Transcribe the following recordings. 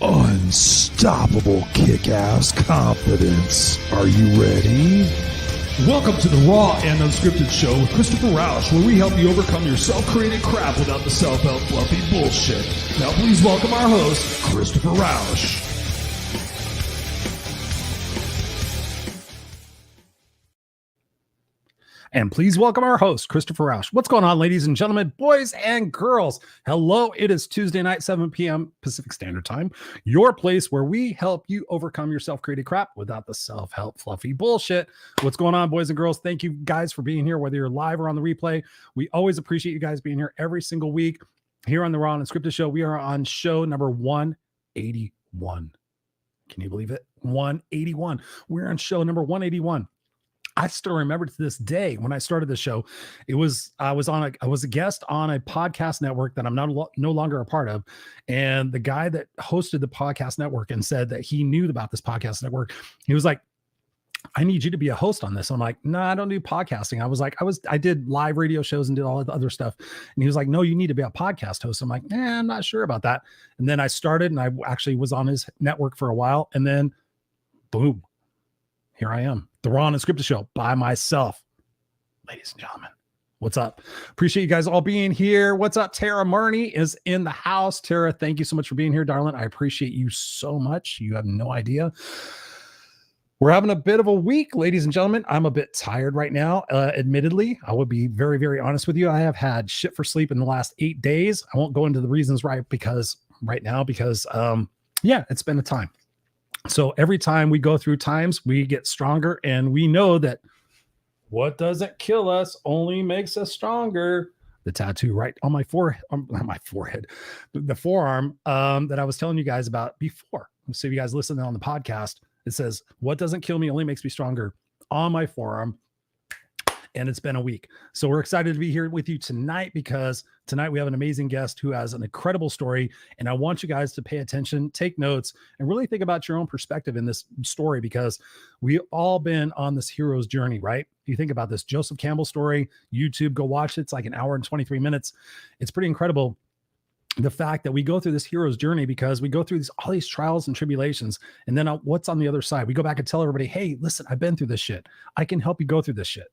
Unstoppable kick-ass confidence. Are you ready? Welcome to the Raw and Unscripted show with Christopher Rausch, where we help you overcome your self-created crap without the self-help fluffy bullshit. Now please welcome our host, Christopher Rausch. And please welcome our host, Christopher Rausch. What's going on, ladies and gentlemen, boys and girls? Hello, it is Tuesday night, 7 p.m. Pacific Standard Time, your place where we help you overcome your self-created crap without the self-help fluffy bullshit. What's going on, boys and girls? Thank you guys for being here, whether you're live or on the replay. We always appreciate you guys being here every single week here on the Raw and Unscripted show. We are on show number 181. Can you believe it? 181. We're on show number 181. I still remember to this day when I started the show, I was a guest on a podcast network that I'm no longer a part of. And the guy that hosted the podcast network and said that he knew about this podcast network, he was like, I need you to be a host on this. I'm like, no, I don't do podcasting. I did live radio shows and did all the other stuff. And he was like, no, you need to be a podcast host. I'm like, I'm not sure about that. And then I started and I actually was on his network for a while. And then boom, here I am. The Raw and Unscripted show by myself. Ladies and gentlemen, what's up? Appreciate you guys all being here. What's up? Tara Marney is in the house. Tara, thank you so much for being here, darling. I appreciate you so much. You have no idea. We're having a bit of a week, ladies and gentlemen. I'm a bit tired right now. Admittedly, I would be very, very honest with you. I have had shit for sleep in the last 8 days. I won't go into the reasons right now because it's been a time. So every time we go through times, we get stronger, and we know that what doesn't kill us only makes us stronger. The tattoo right on my forehead, the forearm that I was telling you guys about before. So if you guys listen on the podcast, it says, what doesn't kill me only makes me stronger on my forearm. And it's been a week. So we're excited to be here with you tonight because tonight we have an amazing guest who has an incredible story. And I want you guys to pay attention, take notes, and really think about your own perspective in this story, because we've all been on this hero's journey, right? If you think about this Joseph Campbell story, YouTube, go watch it. It's like an hour and 23 minutes. It's pretty incredible. The fact that we go through this hero's journey because we go through all these trials and tribulations. And then what's on the other side? We go back and tell everybody, hey, listen, I've been through this shit. I can help you go through this shit.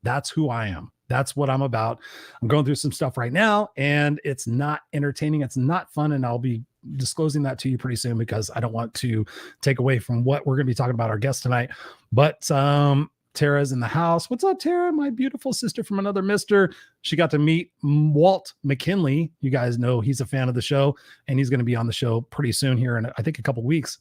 That's who I am. That's what I'm about. I'm going through some stuff right now, and it's not entertaining. It's not fun. And I'll be disclosing that to you pretty soon because I don't want to take away from what we're going to be talking about our guest tonight. But Tara's in the house. What's up, Tara? My beautiful sister from another mister. She got to meet Walt McKinley. You guys know he's a fan of the show, and he's going to be on the show pretty soon here in, I think, a couple weeks.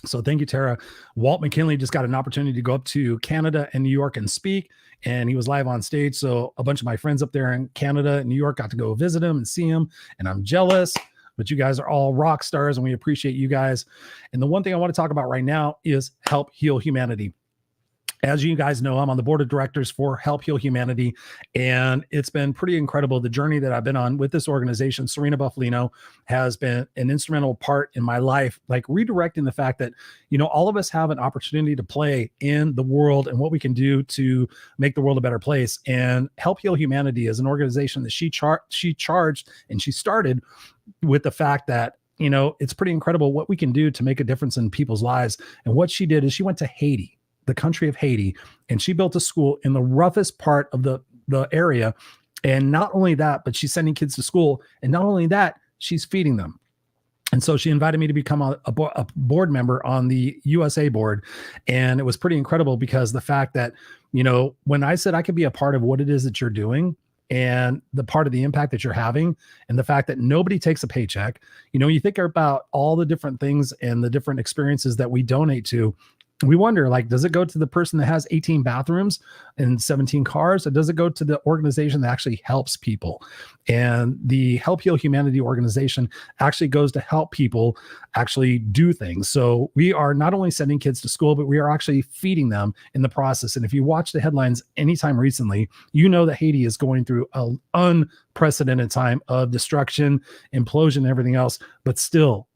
So thank you, Tara. Walt McKinley just got an opportunity to go up to Canada and New York and speak, and he was live on stage. So a bunch of my friends up there in Canada and New York got to go visit him and see him, and I'm jealous, but you guys are all rock stars, and we appreciate you guys. And the one thing I want to talk about right now is Help Heal Humanity. As you guys know, I'm on the board of directors for Help Heal Humanity, and it's been pretty incredible. The journey that I've been on with this organization, Serena Buffalino, has been an instrumental part in my life, like redirecting the fact that, all of us have an opportunity to play in the world and what we can do to make the world a better place. And Help Heal Humanity is an organization that she charged and she started with the fact that, it's pretty incredible what we can do to make a difference in people's lives. And what she did is she went to Haiti, the country of Haiti, and she built a school in the roughest part of the area. And not only that, but she's sending kids to school. And not only that, she's feeding them. And so she invited me to become a board member on the USA board. And it was pretty incredible because the fact that, when I said I could be a part of what it is that you're doing and the part of the impact that you're having, and the fact that nobody takes a paycheck, you think about all the different things and the different experiences that we donate to. We wonder, does it go to the person that has 18 bathrooms and 17 cars, or does it go to the organization that actually helps people? And the Help Heal Humanity organization actually goes to help people actually do things. So we are not only sending kids to school, but we are actually feeding them in the process. And if you watch the headlines anytime recently, you know that Haiti is going through an unprecedented time of destruction, implosion, and everything else. But still,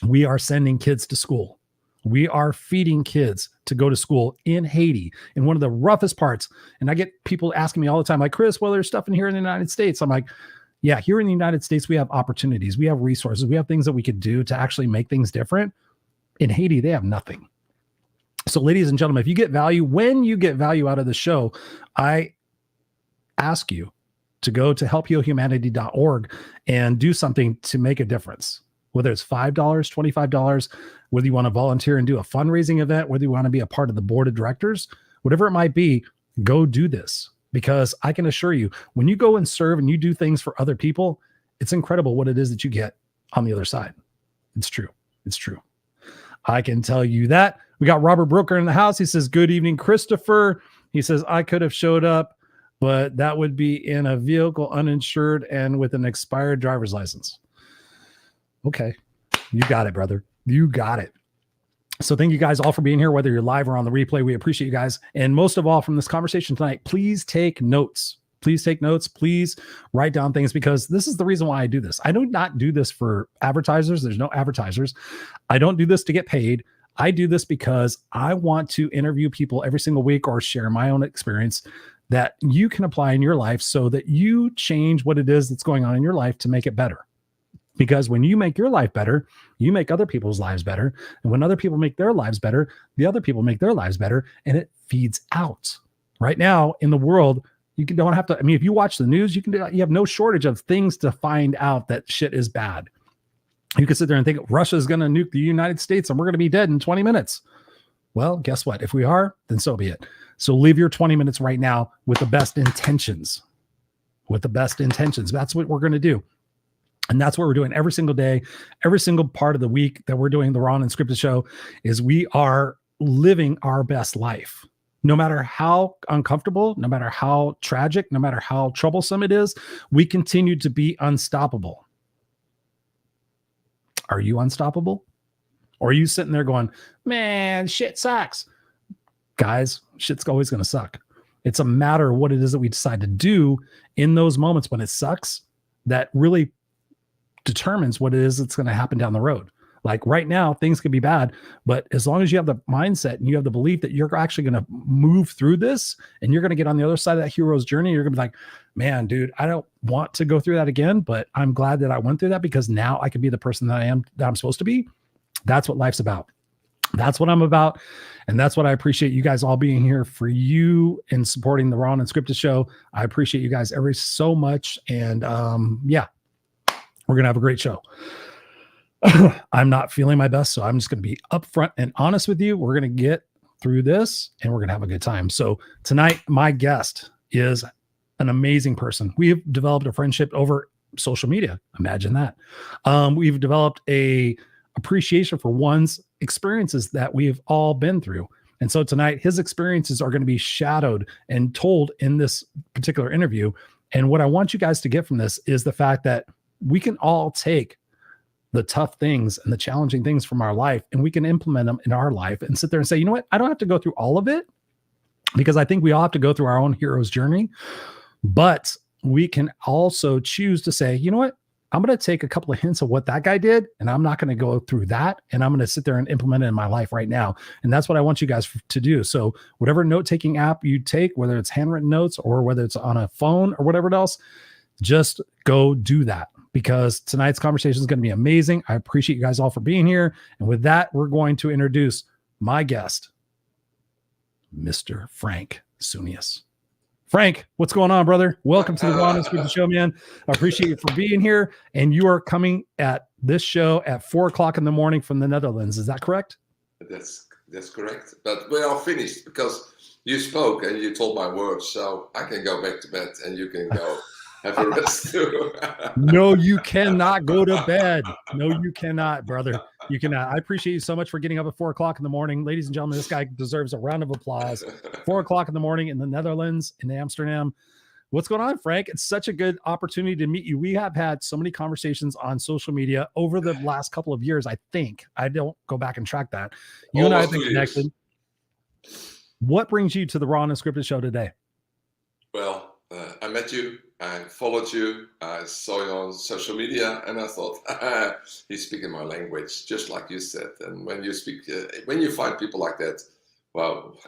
we are sending kids to school. We are feeding kids to go to school in Haiti, in one of the roughest parts. And I get people asking me all the time, like, Chris, well, there's stuff in here in the United States. I'm like, Yeah, here in the United States, we have opportunities, we have resources, we have things that we could do to actually make things different. In Haiti, they have nothing. So, ladies and gentlemen, if you get value, when you get value out of the show, I ask you to go to helphealhumanity.org and do something to make a difference. Whether it's $5, $25, whether you want to volunteer and do a fundraising event, whether you want to be a part of the board of directors, whatever it might be, go do this. Because I can assure you, when you go and serve and you do things for other people, it's incredible what it is that you get on the other side. It's true. It's true. I can tell you that. We got Robert Brooker in the house. He says, good evening, Christopher. He says, I could have showed up, but that would be in a vehicle uninsured and with an expired driver's license. Okay. You got it, brother. You got it. So thank you guys all for being here, whether you're live or on the replay. We appreciate you guys. And most of all, from this conversation tonight, please take notes. Please take notes. Please write down things, because this is the reason why I do this. I do not do this for advertisers. There's no advertisers. I don't do this to get paid. I do this because I want to interview people every single week or share my own experience that you can apply in your life so that you change what it is that's going on in your life to make it better. Because when you make your life better, you make other people's lives better. And when other people make their lives better, the other people make their lives better, and it feeds out. Right now in the world, don't have to, if you watch the news, you have no shortage of things to find out that shit is bad. You can sit there and think Russia's going to nuke the United States and we're going to be dead in 20 minutes. Well, guess what? If we are, then so be it. So live your 20 minutes right now with the best intentions. With the best intentions. That's what we're going to do. And that's what we're doing every single day, every single part of the week that we're doing the Raw&Unscripted show, is we are living our best life. No matter how uncomfortable, no matter how tragic, no matter how troublesome it is, we continue to be unstoppable. Are you unstoppable? Or are you sitting there going, man, shit sucks? Guys, shit's always going to suck. It's a matter of what it is that we decide to do in those moments when it sucks that really determines what it is that's going to happen down the road. Like right now, things could be bad, but as long as you have the mindset and you have the belief that you're actually going to move through this and you're going to get on the other side of that hero's journey, you're going to be like, man, dude, I don't want to go through that again, but I'm glad that I went through that because now I can be the person that I'm supposed to be. That's what life's about. That's what I'm about. And that's what I appreciate you guys all being here for you and supporting the Raw&Unscripted show. I appreciate you guys so much. And yeah, we're going to have a great show. I'm not feeling my best, so I'm just going to be upfront and honest with you. We're going to get through this and we're going to have a good time. So tonight, my guest is an amazing person. We've developed a friendship over social media. Imagine that. We've developed a appreciation for one's experiences that we've all been through. And so tonight, his experiences are going to be shadowed and told in this particular interview. And what I want you guys to get from this is the fact that we can all take the tough things and the challenging things from our life, and we can implement them in our life and sit there and say, you know what? I don't have to go through all of it, because I think we all have to go through our own hero's journey. But we can also choose to say, you know what? I'm going to take a couple of hints of what that guy did, and I'm not going to go through that. And I'm going to sit there and implement it in my life right now. And that's what I want you guys to do. So whatever note-taking app you take, whether it's handwritten notes or whether it's on a phone or whatever else, just go do that, because tonight's conversation is going to be amazing. I appreciate you guys all for being here. And with that, we're going to introduce my guest, Mr. Frank Soonius. Frank, what's going on, brother? Welcome to the Raw&Unscripted show, man. I appreciate you for being here. And you are coming at this show at 4:00 in the morning from the Netherlands. Is that correct? That's correct. But we are finished because you spoke and you told my words. So I can go back to bed and you can go have a rest too. No, you cannot go to bed. No, you cannot, brother. You cannot. I appreciate you so much for getting up at 4:00 in the morning. Ladies and gentlemen, this guy deserves a round of applause. 4:00 in the morning in the Netherlands, in Amsterdam. What's going on, Frank? It's such a good opportunity to meet you. We have had so many conversations on social media over the last couple of years, I think. I don't go back and track that. You and I have been connected. What brings you to the Raw&Unscripted show today? Well, I met you. I followed you. I saw you on social media, and I thought, he's speaking my language, just like you said. And when you speak, when you find people like that, well,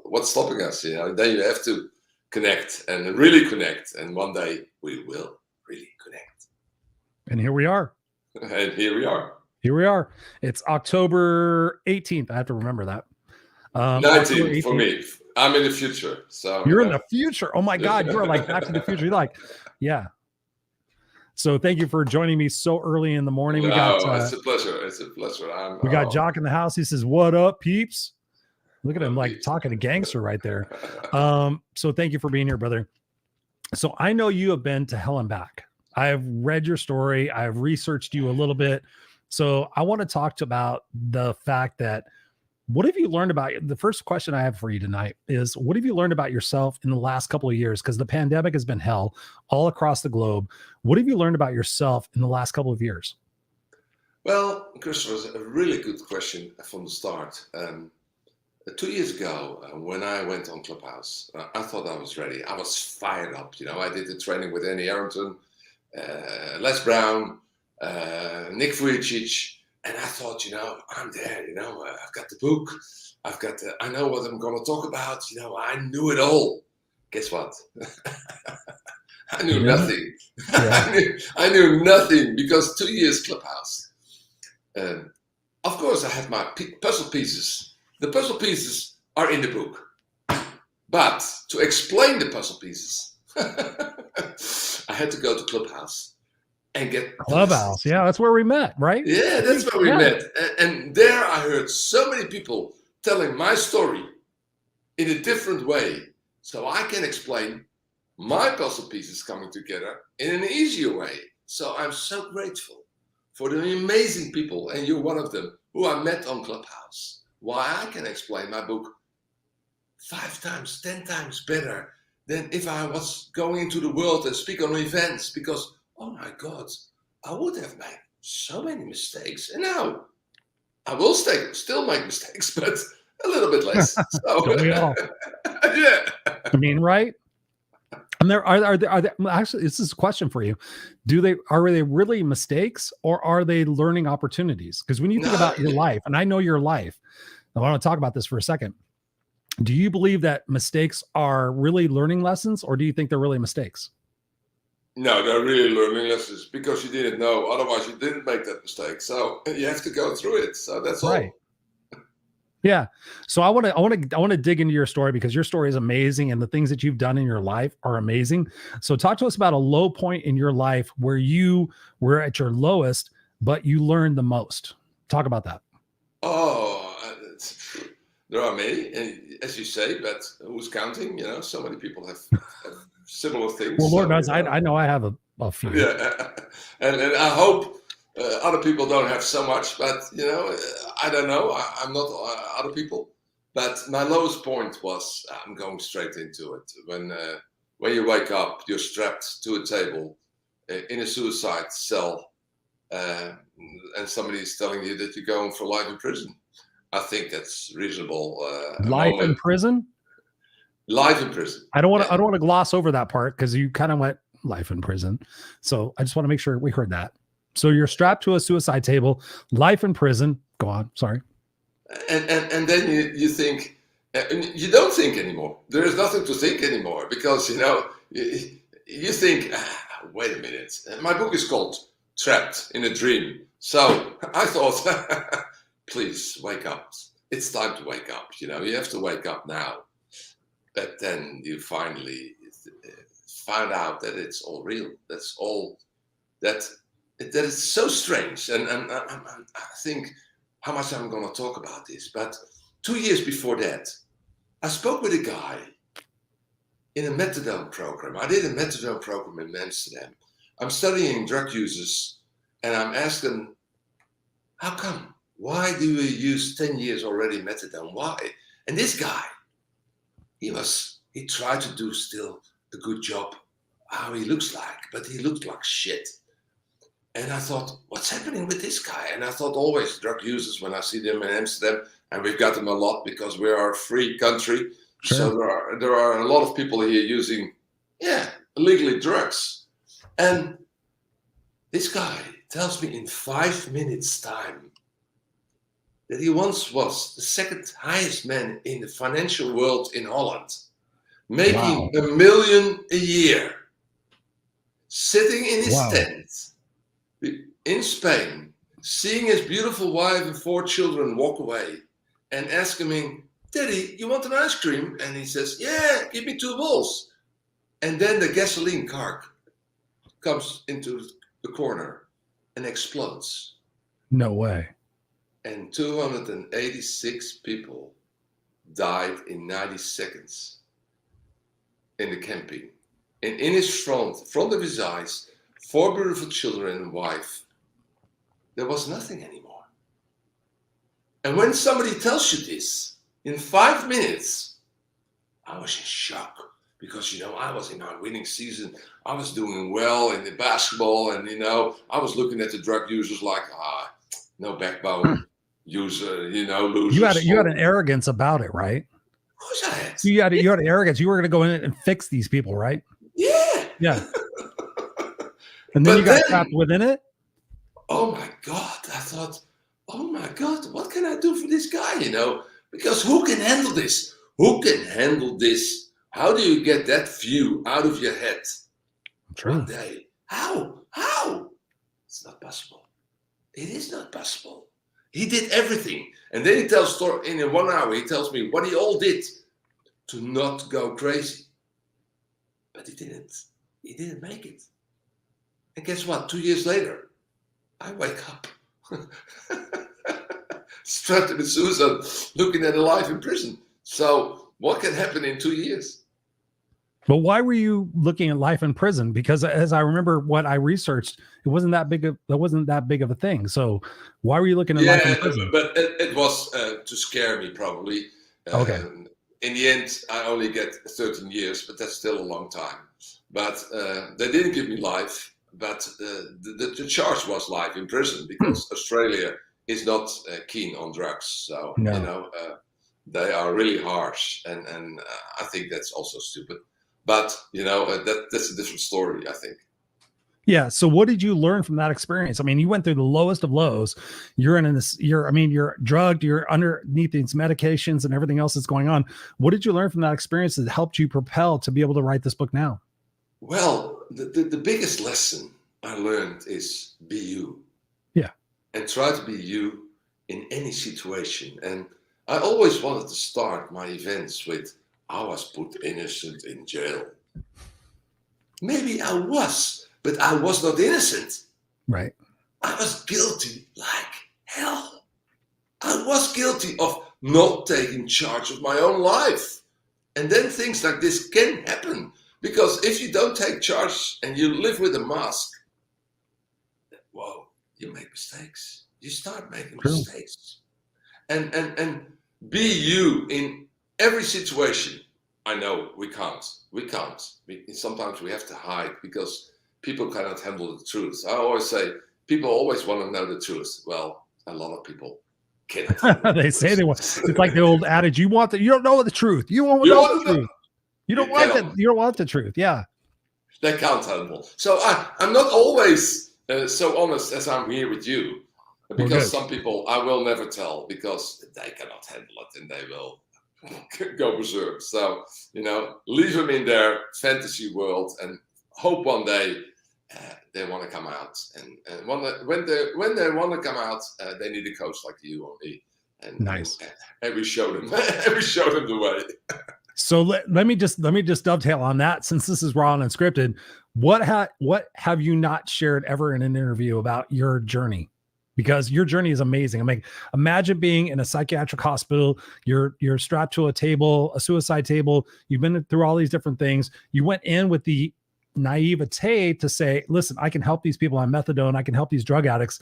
what's stopping us? You know, then you have to connect and really connect. And one day we will really connect. And here we are. And here we are. Here we are. It's October 18th. I have to remember that. 19 for me. I'm in the future. So you're in the future. Oh my God. You're like Back to the Future. You're like, yeah. So thank you for joining me so early in the morning. It's a pleasure. It's a pleasure. We got Jock in the house. He says, "What up, peeps?" Look at him like talking to gangster right there. So thank you for being here, brother. So I know you have been to hell and back. I have read your story. I've researched you a little bit. So I want to talk about the fact that what have you learned about the first question I have for you tonight is what have you learned about yourself in the last couple of years? Because the pandemic has been hell all across the globe. What have you learned about yourself in the last couple of years? Well, Christopher, was a really good question from the start. 2 years ago, when I went on Clubhouse, I thought I was ready. I was fired up. I did the training with Annie Arrington, Les Brown, Nick Vujicic, and I thought, I'm there. I've got the book. I know what I'm going to talk about. I knew it all. Guess what? I knew nothing. Yeah. I knew nothing because 2 years Clubhouse. Of course, I had my puzzle pieces. The puzzle pieces are in the book. But to explain the puzzle pieces, I had to go to Clubhouse and get Clubhouse. Yeah, that's where we met, right? Yeah, that's where we met. And there I heard so many people telling my story in a different way. So I can explain my puzzle pieces coming together in an easier way. So I'm so grateful for the amazing people, and you're one of them, who I met on Clubhouse. Why I can explain my book 5 times, 10 times better than if I was going into the world and speak on events, because, oh my God, I would have made so many mistakes. And now I will still make mistakes, but a little bit less. So, don't we all? Yeah. I mean, right? And there are there actually, this is a question for you. Are they really mistakes or are they learning opportunities? Because when you think about your life, and I know your life, I want to talk about this for a second. Do you believe that mistakes are really learning lessons, or do you think they're really mistakes? No, they're really learning lessons because you didn't know. Otherwise, you didn't make that mistake. So you have to go through it. So that's right. all. Yeah. So I want to dig into your story because your story is amazing and the things that you've done in your life are amazing. So talk to us about a low point in your life where you were at your lowest, but you learned the most. Talk about that. Oh, there are many, and as you say, but who's counting? So many people have similar things. Well, Lord knows, I know I have a few. Yeah, and I hope other people don't have so much, but I don't know. I'm not other people, but my lowest point was I'm going straight into it. When you wake up, you're strapped to a table in a suicide cell, and somebody is telling you that you're going for life in prison. I think that's reasonable. Life in prison? Life in prison. I don't want to gloss over that part because you kind of went life in prison. So I just want to make sure we heard that. So you're strapped to a suicide table, life in prison. Go on. Sorry. And then you think, you don't think anymore. There is nothing to think anymore because, you think, wait a minute. My book is called Trapped in a Dream. So I thought, please wake up. It's time to wake up. You have to wake up now. But then you finally found out that it's all real. That's all that is so strange. And I think how much I'm going to talk about this. But 2 years before that, I spoke with a guy in a methadone program. I did a methadone program in Amsterdam. I'm studying drug users, and I'm asking, how come? Why do we use 10 years already methadone? Why? And this guy, he tried to do still a good job, how he looks like, but he looked like shit. And I thought, what's happening with this guy? And I thought always drug users, when I see them in Amsterdam, and we've got them a lot because we are a free country. Sure. So there are a lot of people here using, illegally drugs. And this guy tells me in 5 minutes time that he once was the second highest man in the financial world in Holland, making $1 million a year. sitting in his Wow. tent in Spain, seeing his beautiful wife and 4 children walk away, and asking him, "Daddy, you want an ice cream?" And he says, "Yeah, give me 2 balls." And then the gasoline car comes into the corner and explodes. No way. And 286 people died in 90 seconds in the camping. And in his front of his eyes, 4 beautiful children and wife, there was nothing anymore. And when somebody tells you this, in 5 minutes, I was in shock. Because, I was in my winning season. I was doing well in the basketball. And, I was looking at the drug users like, no backbone user, losers. You had an arrogance about it, right? Who's that? You had an arrogance. You were going to go in and fix these people, right? Yeah. Yeah. And then you got trapped within it? Oh, my God. I thought, oh, my God, what can I do for this guy, Because who can handle this? Who can handle this? How do you get that view out of your head? True. One day. How? It's not possible. It is not possible. He did everything. And then he tells story in 1 hour, he tells me what he all did to not go crazy. But he didn't. He didn't make it. And guess what? 2 years later, I wake up. Strapped with Susan, looking at a life in prison. So what can happen in 2 years? But why were you looking at life in prison? Because as I remember what I researched, it wasn't that big of a thing. So why were you looking at life in prison? But it was to scare me probably. Okay. In the end, I only get 13 years, but that's still a long time. But they didn't give me life, but the charge was life in prison because Australia is not keen on drugs. So, No. they are really harsh. And I think that's also stupid. But, that's a different story, I think. Yeah. So what did you learn from that experience? I mean, you went through the lowest of lows. You're drugged, you're underneath these medications and everything else that's going on. What did you learn from that experience that helped you propel to be able to write this book now? Well, the biggest lesson I learned is be you. Yeah. And try to be you in any situation. And I always wanted to start my events with, I was put innocent in jail. Maybe I was, but I was not innocent. Right. I was guilty like hell. I was guilty of not taking charge of my own life. And then things like this can happen. Because if you don't take charge and you live with a mask, whoa, you make mistakes. You start making mistakes. And be you in every situation. I know we can't. Sometimes we have to hide because people cannot handle the truth. I always say people always want to know the truth. Well, a lot of people cannot. They say they want. It's like the old adage: you don't know the truth. You won't know the truth. You don't want that. You don't want the truth. Yeah. They can't handle. So I'm not always so honest as I'm here with you, because some people I will never tell because they cannot handle it and they will go berserk. So, leave them in their fantasy world and hope one day they want to come out. And when they want to come out, they need a coach like you or me. And, nice. And we show them the way. So let me just dovetail on that. Since this is Raw and Unscripted, what have you not shared ever in an interview about your journey? Because your journey is amazing. I mean, imagine being in a psychiatric hospital. You're strapped to a suicide table. You've been through all these different things. You went in with the naivete to say, listen, I can help these people on methadone. I can help these drug addicts.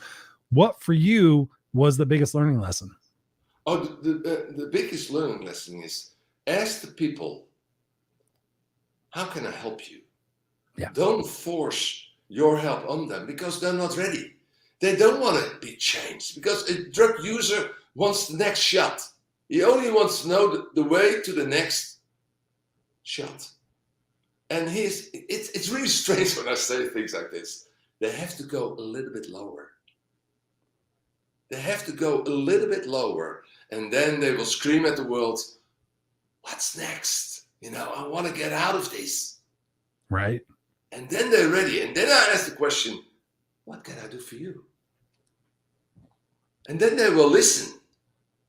What for you was the biggest learning lesson? Oh, the biggest learning lesson is ask the people, how can I help you? Yeah. Don't force your help on them because they're not ready. They don't want to be changed because a drug user wants the next shot. He only wants to know the way to the next shot. And it's really strange when I say things like this. They have to go a little bit lower. They have to go a little bit lower, and then they will scream at the world, what's next? I want to get out of this. Right. And then they're ready. And then I ask the question, what can I do for you? And then they will listen,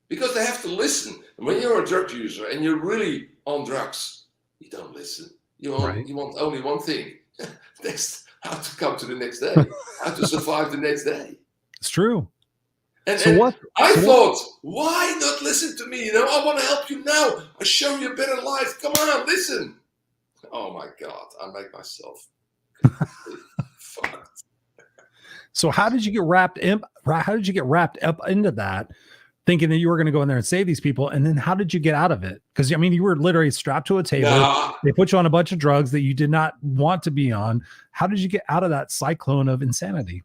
because they have to listen. And when you're a drug user and you're really on drugs, you don't listen. You want only one thing. How to come to the next day, how to survive the next day. It's true. I thought, why not listen to me? I want to help you now. I'll show you a better life. Come on, listen. Oh my God, I make myself fucked. So how did you get wrapped up into that, thinking that you were going to go in there and save these people? And then how did you get out of it? Because I mean, you were literally strapped to a table. They put you on a bunch of drugs that you did not want to be on. How did you get out of that cyclone of insanity?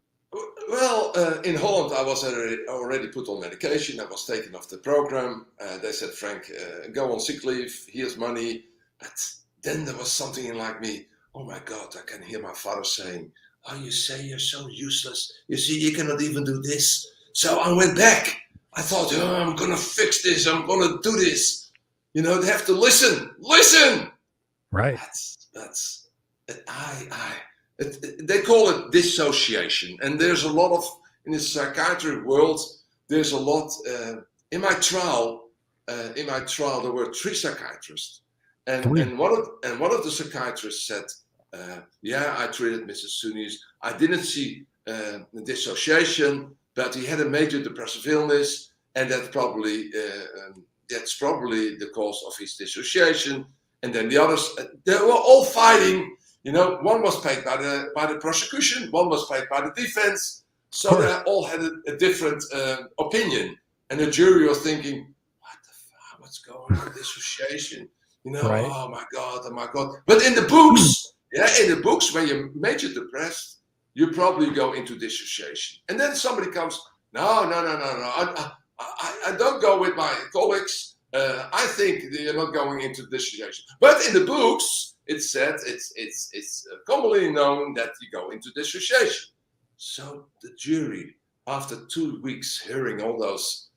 Well, in Holland, I was already put on medication. I was taken off the program. They said, Frank, go on sick leave. Here's money. But then there was something in like me. Oh my God, I can hear my father saying, oh, you say you're so useless. You see, you cannot even do this. So I went back. I thought, I'm going to fix this. I'm going to do this. They have to listen. Listen. Right. They call it dissociation. And there's a lot of, in the psychiatric world, there's a lot, in my trial, there were 3 psychiatrists. And one of the psychiatrists said, I treated Mrs. Soonius. I didn't see dissociation, but he had a major depressive illness, and that's probably the cause of his dissociation. And then the others, they were all fighting. One was paid by the prosecution, one was paid by the defense. So they all had a different opinion, and the jury was thinking, "What the fuck? What's going on? Dissociation? Right. Oh my God!" But in the books, when you're major depressed, you probably go into dissociation. And then somebody comes, no. I don't go with my colleagues. I think you're not going into dissociation. But in the books, it said it's commonly known that you go into dissociation. So the jury, after 2 weeks hearing all those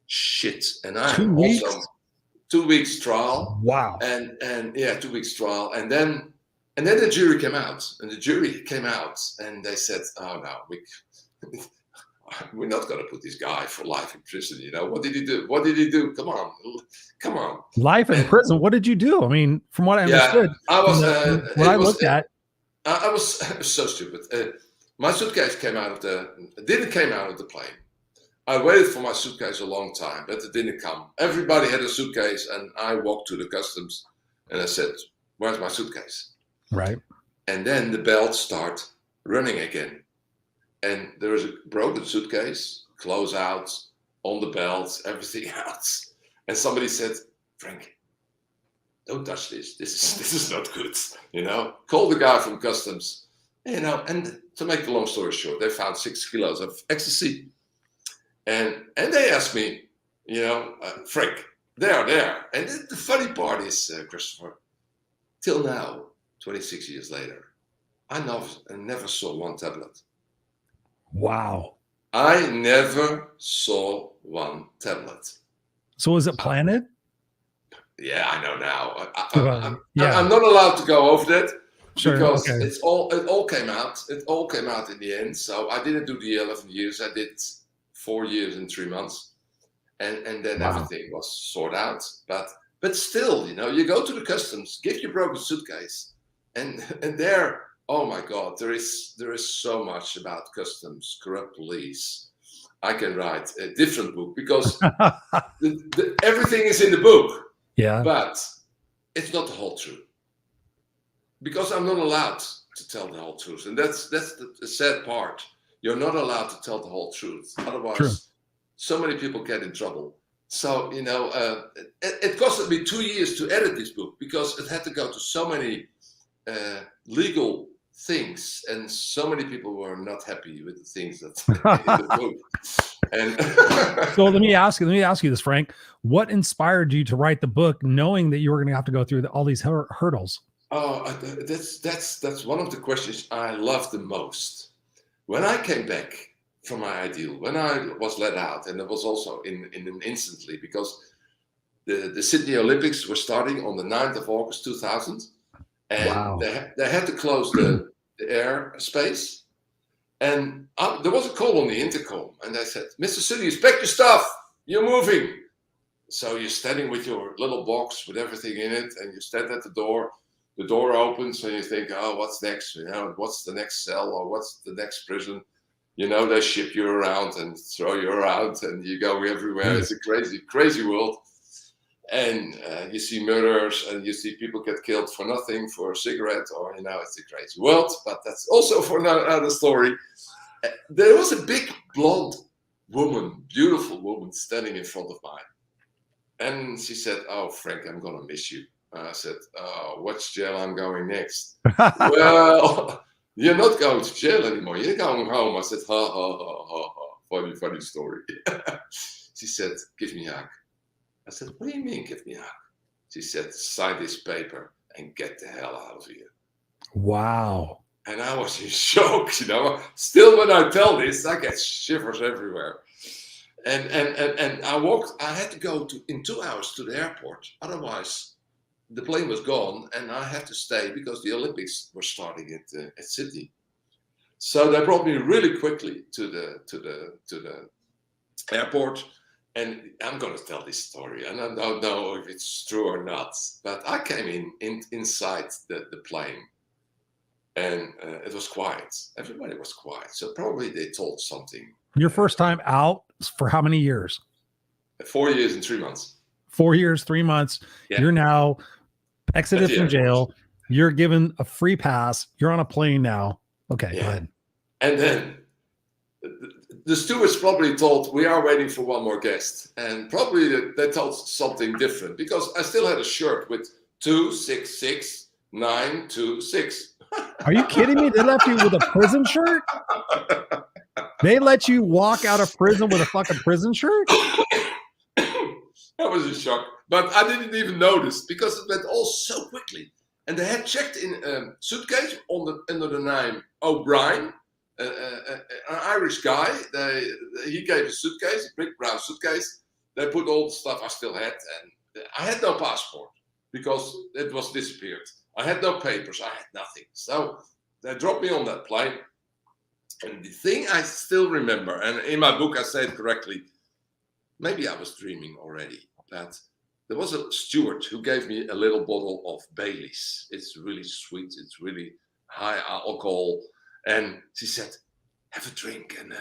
shit, and I'm also 2 weeks trial. Wow. And 2 weeks trial, and then the jury came out, and they said, "Oh no, we're not going to put this guy for life in prison. What did he do? What did he do? Come on. Life in prison. What did you do? I mean, from what I understood, I was. I looked at, I was so stupid. My suitcase didn't come out of the plane. I waited for my suitcase a long time, but it didn't come. Everybody had a suitcase, and I walked to the customs, and I said, "Where's my suitcase?" Right. And then the belts start running again. And there is a broken suitcase, clothes out, on the belt, everything else. And somebody said, "Frank, don't touch this. This is not good. Call the guy from customs." And to make the long story short, they found 6 kilos of ecstasy. And they asked me, Frank, they are there. And the funny part is, Christopher, till now, 26 years later, I never saw one tablet. Wow. I never saw one tablet. So was it planted? Yeah, I know now. I'm not allowed to go over that because it all came out. It all came out in the end. So I didn't do the 11 years. I did 4 years and 3 months, and then everything was sorted out. But still, you go to the customs, give your broken suitcase, and there. Oh my God, there is so much about customs, corrupt police. I can write a different book because everything is in the book. Yeah. But it's not the whole truth. Because I'm not allowed to tell the whole truth. And that's the sad part. You're not allowed to tell the whole truth. Otherwise, so many people get in trouble. So, it costed me 2 years to edit this book because it had to go to so many legal things, and so many people were not happy with the things that in the book. And so let me ask you this, Frank. What inspired you to write the book, knowing that you were going to have to go through all these hurdles? Oh, that's one of the questions I love the most. When I came back from my ideal, when I was let out, and it was also in an instantly, because the Sydney Olympics were starting on the 9th of August 2000. And they had to close the air space. And there was a call on the intercom. And they said, Mr. Soonius, pack your stuff. You're moving. So you're standing with your little box with everything in it. And you stand at the door. The door opens and you think, oh, what's next? What's the next cell or what's the next prison? They ship you around and throw you around and you go everywhere. It's a crazy, crazy world. And you see murders and you see people get killed for nothing, for a cigarette, or, it's a crazy world. But that's also for another story. There was a big blonde woman, beautiful woman, standing in front of mine. And she said, oh, Frank, I'm going to miss you. I said, which jail I'm going next? Well, you're not going to jail anymore. You're going home. I said, ha, ha, ha, ha, ha. Funny, funny story. She said, give me a hug. I said, what do you mean, give me a hug? She said, sign this paper and get the hell out of here. Wow. And I was in shock, Still, when I tell this, I get shivers everywhere. And I had to go in 2 hours to the airport. Otherwise, the plane was gone and I had to stay because the Olympics were starting at Sydney. So they brought me really quickly to the airport. And I'm going to tell this story, and I don't know if it's true or not. But I came inside the plane, and it was quiet. Everybody was quiet, so probably they told something. Your first time out for how many years? 4 years and 3 months. 4 years, 3 months. Yeah. You're now exited from jail. You're given a free pass. You're on a plane now. Okay, go ahead. And then the stewards probably told, we are waiting for one more guest. And probably they told something different because I still had a shirt with 266926. Are you kidding me? They left you with a prison shirt? They let you walk out of prison with a fucking prison shirt? I was in shock. But I didn't even notice because it went all so quickly. And they had checked in a suitcase under the name O'Brien. An Irish guy, he gave a suitcase, a big brown suitcase. They put all the stuff I still had, and I had no passport because it was disappeared. I had no papers, I had nothing. So they dropped me on that plane. And the thing I still remember, and in my book I say it correctly, maybe I was dreaming already, but there was a steward who gave me a little bottle of Baileys. It's really sweet, it's really high alcohol. And she said, have a drink and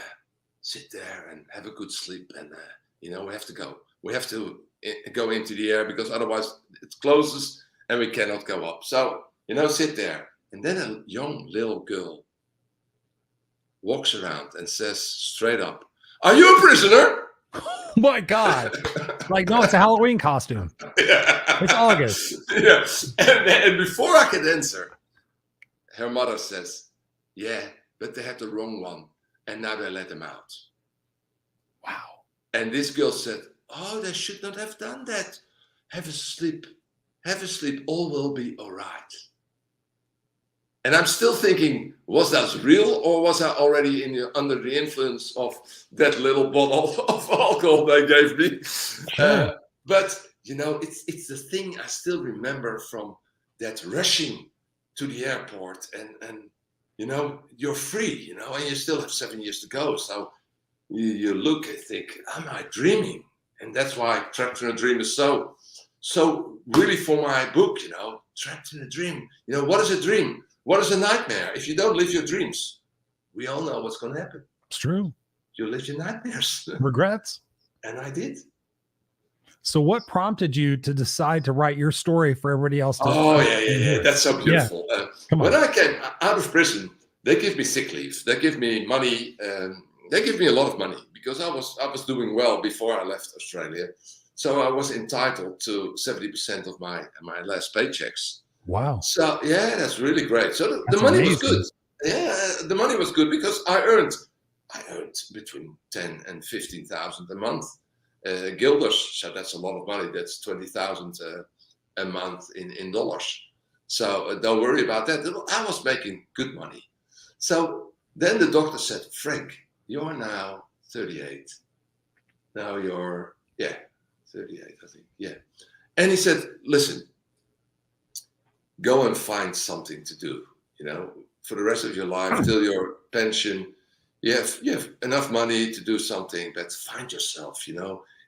sit there and have a good sleep. And, we have to go. We have to go into the air because otherwise it closes and we cannot go up. So, sit there. And then a young little girl walks around and says straight up, are you a prisoner? Oh my God. Like, no, it's a Halloween costume. Yeah. It's August. Yeah. And before I could answer, her mother says, yeah, but they had the wrong one, and now they let them out. Wow. And this girl said, oh, they should not have done that. Have a sleep. Have a sleep. All will be all right. And I'm still thinking, was that real, or was I already under the influence of that little bottle of alcohol they gave me? But, it's the thing I still remember from that rushing to the airport and you're free, and you still have 7 years to go. So you look and think, am I dreaming? And that's why Trapped in a Dream is so really for my book, Trapped in a Dream. What is a dream? What is a nightmare? If you don't live your dreams, we all know what's going to happen. It's true. You live your nightmares. Regrets. And I did. So what prompted you to decide to write your story for everybody else to yeah. That's so beautiful. Yeah. When I came out of prison, they give me sick leave. They give me money. They give me a lot of money because I was doing well before I left Australia. So I was entitled to 70% of my last paychecks. Wow. So yeah, that's really great. So the money was good. Yeah, the money was good because I earned between 10 and 15,000 a month. Guilders, so that's a lot of money. That's 20,000 a month in dollars. So don't worry about that. I was making good money. So then the doctor said, Frank, you're now 38. Now you're 38, I think. Yeah. And he said, listen, go and find something to do. for the rest of your life till your pension. You have enough money to do something, but find yourself,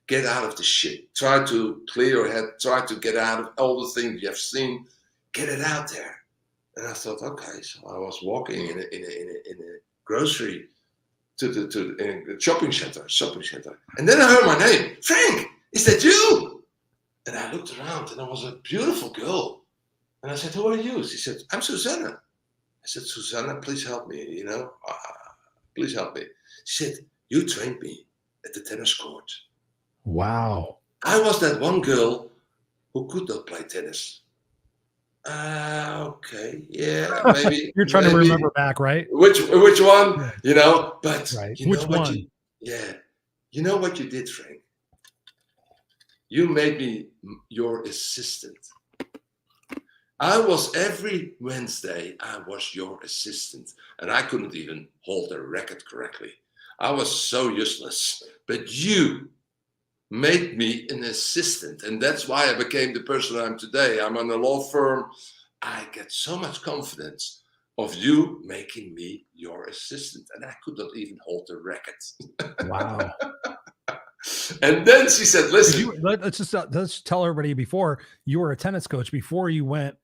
get out of the shit. Try to clear your head. Try to get out of all the things you have seen. Get it out there. And I thought, okay. So I was walking in a grocery to the shopping center. And then I heard my name. Frank, is that you? And I looked around, and there was a beautiful girl. And I said, who are you? She said, I'm Susanna. I said, Susanna, please help me, please help me. She said, you trained me at the tennis court. Wow. I was that one girl who could not play tennis. Okay, yeah, maybe. You're trying to remember back, right? Which one, but right. you know Which what one? You know what you did, Frank? You made me your assistant. Every Wednesday, I was your assistant, and I couldn't even hold the racket correctly. I was so useless, but you made me an assistant, and that's why I became the person I am today. I'm in a law firm. I get so much confidence of you making me your assistant, and I could not even hold the racket. Wow. And then she said, listen. Let's tell everybody, before you were a tennis coach, before you went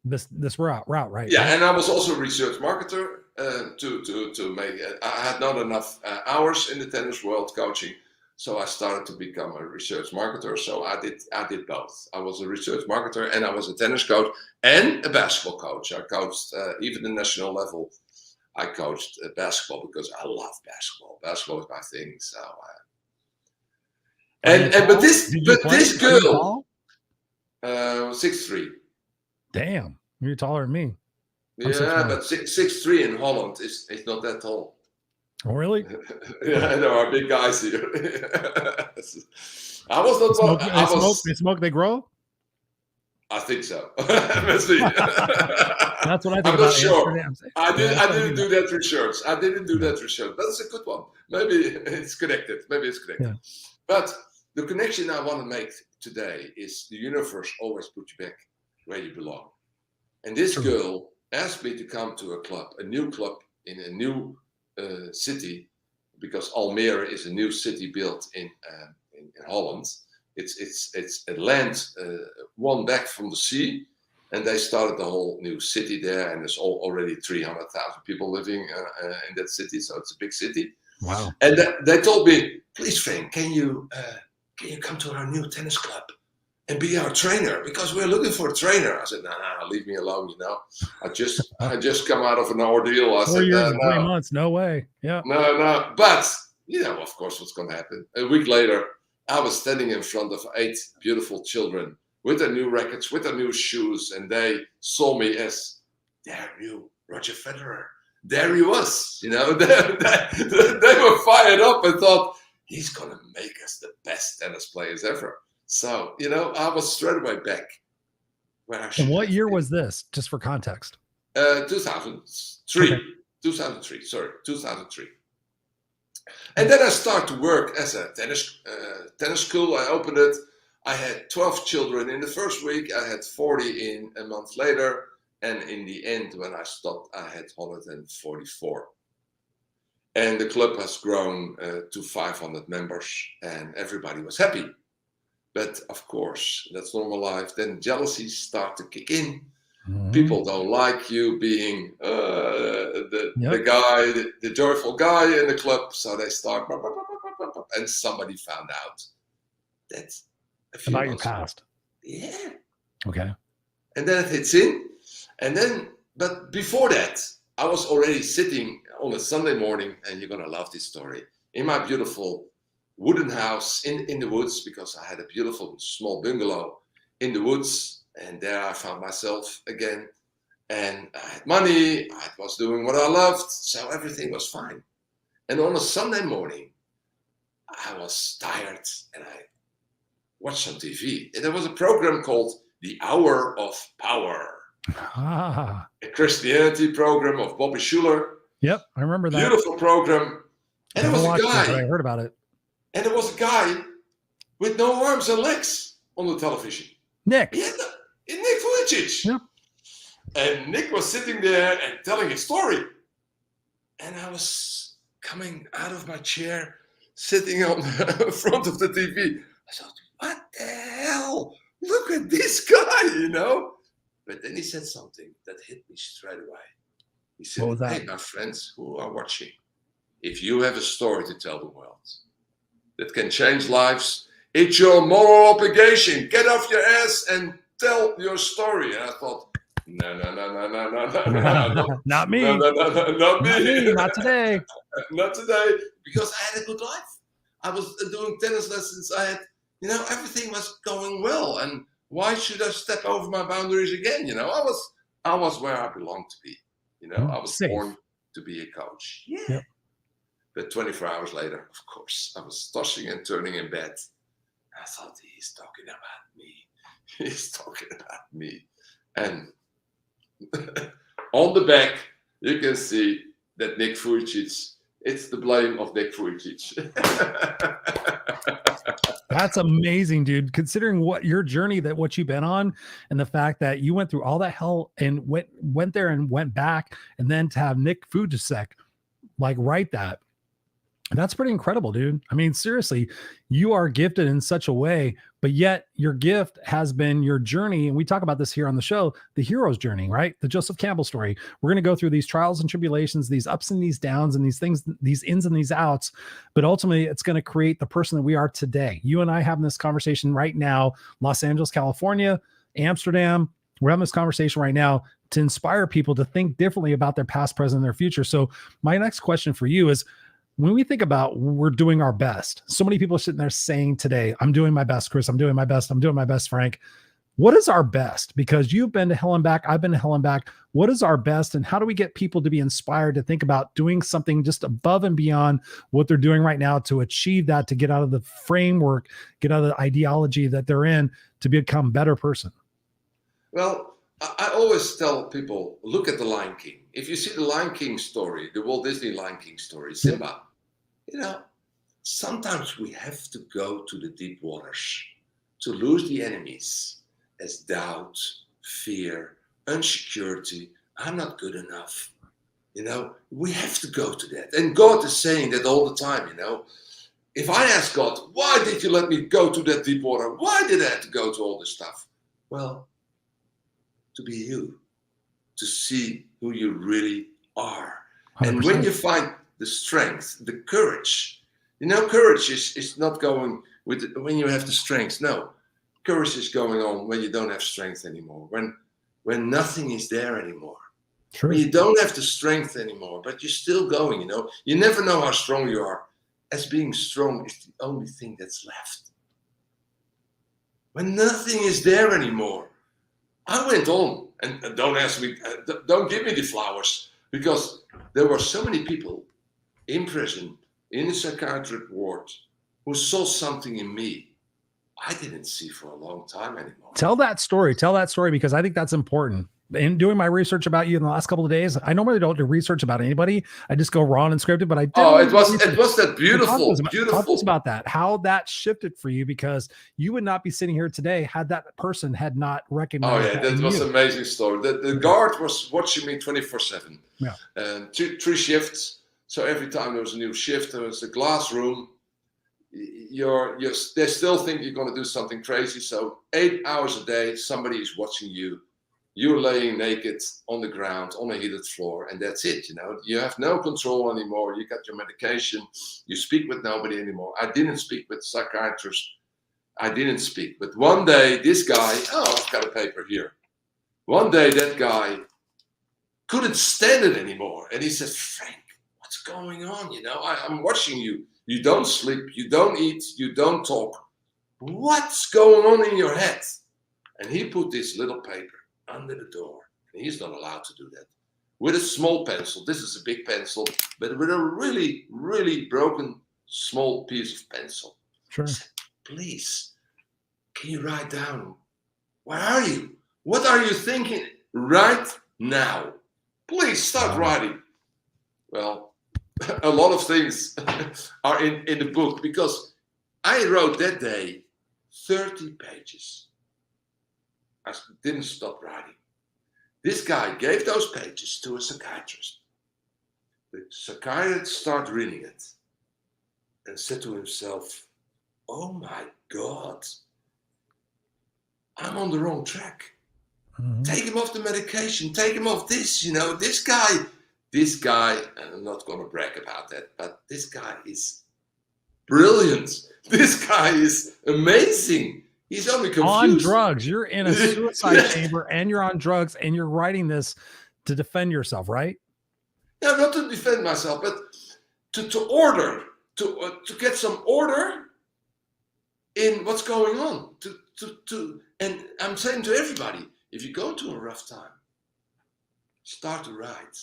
this route, right? Yeah, and I was also a research marketer to make it. I had not enough hours in the tennis world coaching, so I started to become a research marketer. So I did both. I was a research marketer, and I was a tennis coach and a basketball coach. I coached even the national level. I coached basketball because I love basketball. Basketball is my thing. So. But this girl, 6'3". Damn, you're taller than me. Yeah, but 6'3" in Holland is not that tall. Oh, really? Yeah, there are big guys here. I was not tall. They smoke, they grow? I think so. Let's see. That's what I think. I'm about not sure. Amsterdam. I didn't do that research. But it's a good one. Maybe it's connected. Yeah. But the connection I want to make today is the universe always puts you back where you belong. And this girl asked me to come to a new club in a new city, because Almere is a new city built in Holland. It's a land one back from the sea, and they started the whole new city there, and there's already 300,000 people living in that city, so it's a big city. Wow! And they told me, please, Frank, can you come to our new tennis club and be our trainer, because we're looking for a trainer. I said, no, leave me alone. I just come out of an ordeal. I 4 said, years and 3 months, no way. Yeah. No. But of course, what's going to happen? A week later, I was standing in front of 8 beautiful children with their new rackets, with their new shoes, and they saw me as their new Roger Federer. There he was. They were fired up and thought, he's going to make us the best tennis players ever. So, I was straight away back where I should. And what year was this, just for context? 2003. Okay. 2003. And then I started to work as a tennis school. I opened it. I had 12 children in the first week. I had 40 in a month later. And in the end, when I stopped, I had 144. And the club has grown to 500 members, and everybody was happy. But of course, that's normal life. Then jealousies start to kick in. Mm-hmm. People don't like you being the guy, the joyful guy in the club. So they start, and somebody found out that about your past. Yeah. Okay. And then it hits in. But before that, I was already sitting on a Sunday morning, and you're going to love this story, in my beautiful wooden house in the woods, because I had a beautiful small bungalow in the woods, and there I found myself again, and I had money, I was doing what I loved, so everything was fine. And on a Sunday morning, I was tired, and I watched some TV, and there was a program called The Hour of Power. A Christianity program of Bobby Schuller. Yep, I remember that. Beautiful program. And there was a guy. I heard about it. And there was a guy with no arms and legs on the television. Nick. Nick Vujicic. Yep. And Nick was sitting there and telling his story. And I was coming out of my chair, sitting on the front of the TV. I thought, what the hell? Look at this guy, But then he said something that hit me straight away. He said, What was that? hey, my friends who are watching, if you have a story to tell the world that can change lives, it's your moral obligation. Get off your ass and tell your story. And I thought, no, Not me. not me. Not today. Not today, because I had a good life. I was doing tennis lessons. I had, everything was going well. And why should I step over my boundaries again? I was where I belonged to be. I was Safe. born to be a coach. Yeah. Yep. But 24 hours later, of course, I was tossing and turning in bed. I thought, he's talking about me. He's talking about me. And on the back, you can see that Nick Vujicic, it's the blame of Nick Vujicic. That's amazing, dude. Considering what your journey, what you've been on, and the fact that you went through all that hell and went there and went back, and then to have Nick Vujicic write that. That's pretty incredible, dude. I mean, seriously, you are gifted in such a way, but yet your gift has been your journey. And we talk about this here on the show, the hero's journey, right? The Joseph Campbell story. We're going to go through these trials and tribulations, these ups and these downs, and these things, these ins and these outs. But ultimately, it's going to create the person that we are today. You and I having this conversation right now, Los Angeles, California, Amsterdam. We're having this conversation right now to inspire people to think differently about their past, present, and their future. So my next question for you is, when we think about we're doing our best, so many people are sitting there saying today, I'm doing my best, Chris, I'm doing my best, I'm doing my best, Frank. What is our best? Because you've been to hell and back, I've been to hell and back. What is our best, and how do we get people to be inspired to think about doing something just above and beyond what they're doing right now to achieve that, to get out of the framework, get out of the ideology that they're in, to become a better person? Well, I always tell people, look at the Lion King. If you see the Lion King story, the Walt Disney Lion King story, Simba, sometimes we have to go to the deep waters to lose the enemies as doubt, fear, insecurity. I'm not good enough. We have to go to that. And God is saying that all the time, If I ask God, why did you let me go to that deep water? Why did I have to go to all this stuff? Well, to be you, to see who you really are. 100%. And when you find the strength, the courage, courage is not going with when you have the strength. No, courage is going on when you don't have strength anymore, when nothing is there anymore. True. When you don't have the strength anymore, but you're still going, You never know how strong you are. As being strong is the only thing that's left. When nothing is there anymore, I went on, and don't ask me, don't give me the flowers, because there were so many people in prison, in the psychiatric ward, who saw something in me I didn't see for a long time anymore. Tell that story, because I think that's important. In doing my research about you in the last couple of days, I normally don't do research about anybody. I just go raw and unscripted, but I did. Oh, it was that beautiful. Talk to us about that, how that shifted for you, because you would not be sitting here today had that person had not recognized. Oh yeah, that was an amazing story. The guard was watching me 24/7. Yeah. And three shifts. So every time there was a new shift, there was a glass room. They still think you're going to do something crazy. So 8 hours a day, somebody is watching you. You're laying naked on the ground on a heated floor, and that's it. You have no control anymore. You got your medication. You speak with nobody anymore. I didn't speak with psychiatrists. I didn't speak. But one day, this guy, I've got a paper here. One day, that guy couldn't stand it anymore. And he said, Frank, what's going on? I'm watching you. You don't sleep. You don't eat. You don't talk. What's going on in your head? And he put this little paper under the door. And he's not allowed to do that. With a small pencil. This is a big pencil, but with a really, really broken small piece of pencil. Sure. I said, please, can you write down? Where are you? What are you thinking right now? Please start writing. Well, a lot of things are in the book, because I wrote that day 30 pages. I didn't stop writing. This guy gave those pages to a psychiatrist. The psychiatrist started reading it and said to himself, oh my God, I'm on the wrong track. Mm-hmm. Take him off the medication, take him off this, this guy, and I'm not going to brag about that, but this guy is brilliant. This guy is amazing. He's only confused. On drugs. You're in a suicide chamber and you're on drugs and you're writing this to defend yourself, right? Yeah, not to defend myself, but to get some order in what's going on. And I'm saying to everybody, if you go through a rough time, start to write.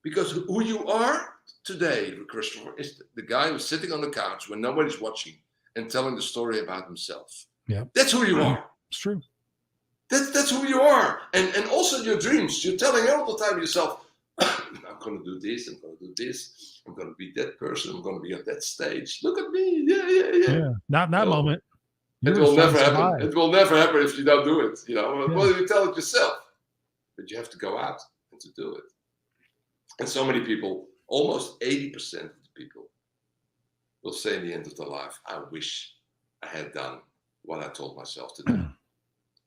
Because who you are today, Christopher, is the guy who's sitting on the couch when nobody's watching and telling the story about himself. Yeah, that's who you are. It's true. That's who you are. And also your dreams. You're telling all the time yourself, I'm going to do this, I'm going to do this, I'm going to be that person, I'm going to be on that stage. Look at me. Yeah. Not in that moment. It will never happen. It will never happen if you don't do it. Well, you tell it yourself. But you have to go out and to do it. And so many people, almost 80% of the people, will say in the end of their life, I wish I had done what I told myself to do.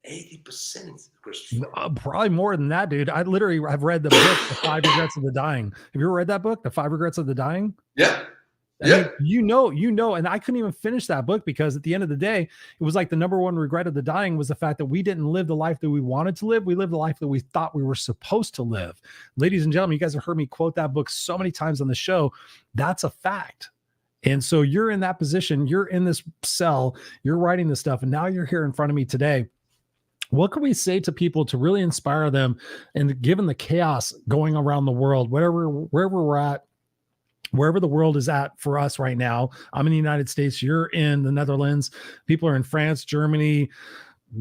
80%, Christopher. Probably more than that, dude. I've read the book, The 5 Regrets of the Dying. Have you ever read that book, The 5 Regrets of the Dying? Yeah. I mean, you know, and I couldn't even finish that book because at the end of the day, it was like the number one regret of the dying was the fact that we didn't live the life that we wanted to live. We lived the life that we thought we were supposed to live. Ladies and gentlemen, you guys have heard me quote that book so many times on the show. That's a fact. And so you're in that position, you're in this cell, you're writing this stuff, and now you're here in front of me today. What can we say to people to really inspire them? And given the chaos going around the world, wherever we're at, wherever the world is at for us right now, I'm in the United States, you're in the Netherlands, people are in France, Germany,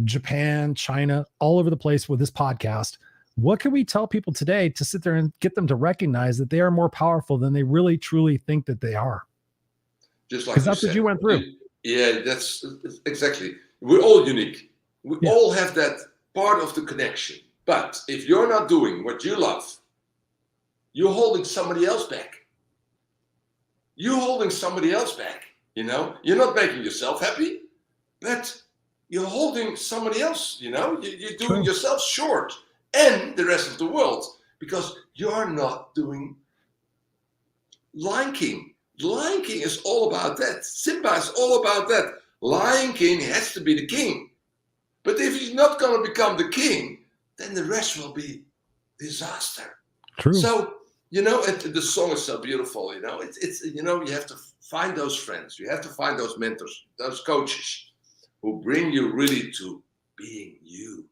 Japan, China, all over the place with this podcast. What can we tell people today to sit there and get them to recognize that they are more powerful than they really truly think that they are? Just like because that's what you went through. Yeah, that's exactly. We're all unique. We all have that part of the connection. But if you're not doing what you love, you're holding somebody else back. You're holding somebody else back. You're not making yourself happy, but you're holding somebody else. You're doing yourself short and the rest of the world because you're not doing Lion King. Lion King is all about that. Simba is all about that. Lion King has to be the king. But if he's not going to become the king, then the rest will be disaster. True. So, the song is so beautiful, it's you have to find those friends. You have to find those mentors, those coaches who bring you really to being you.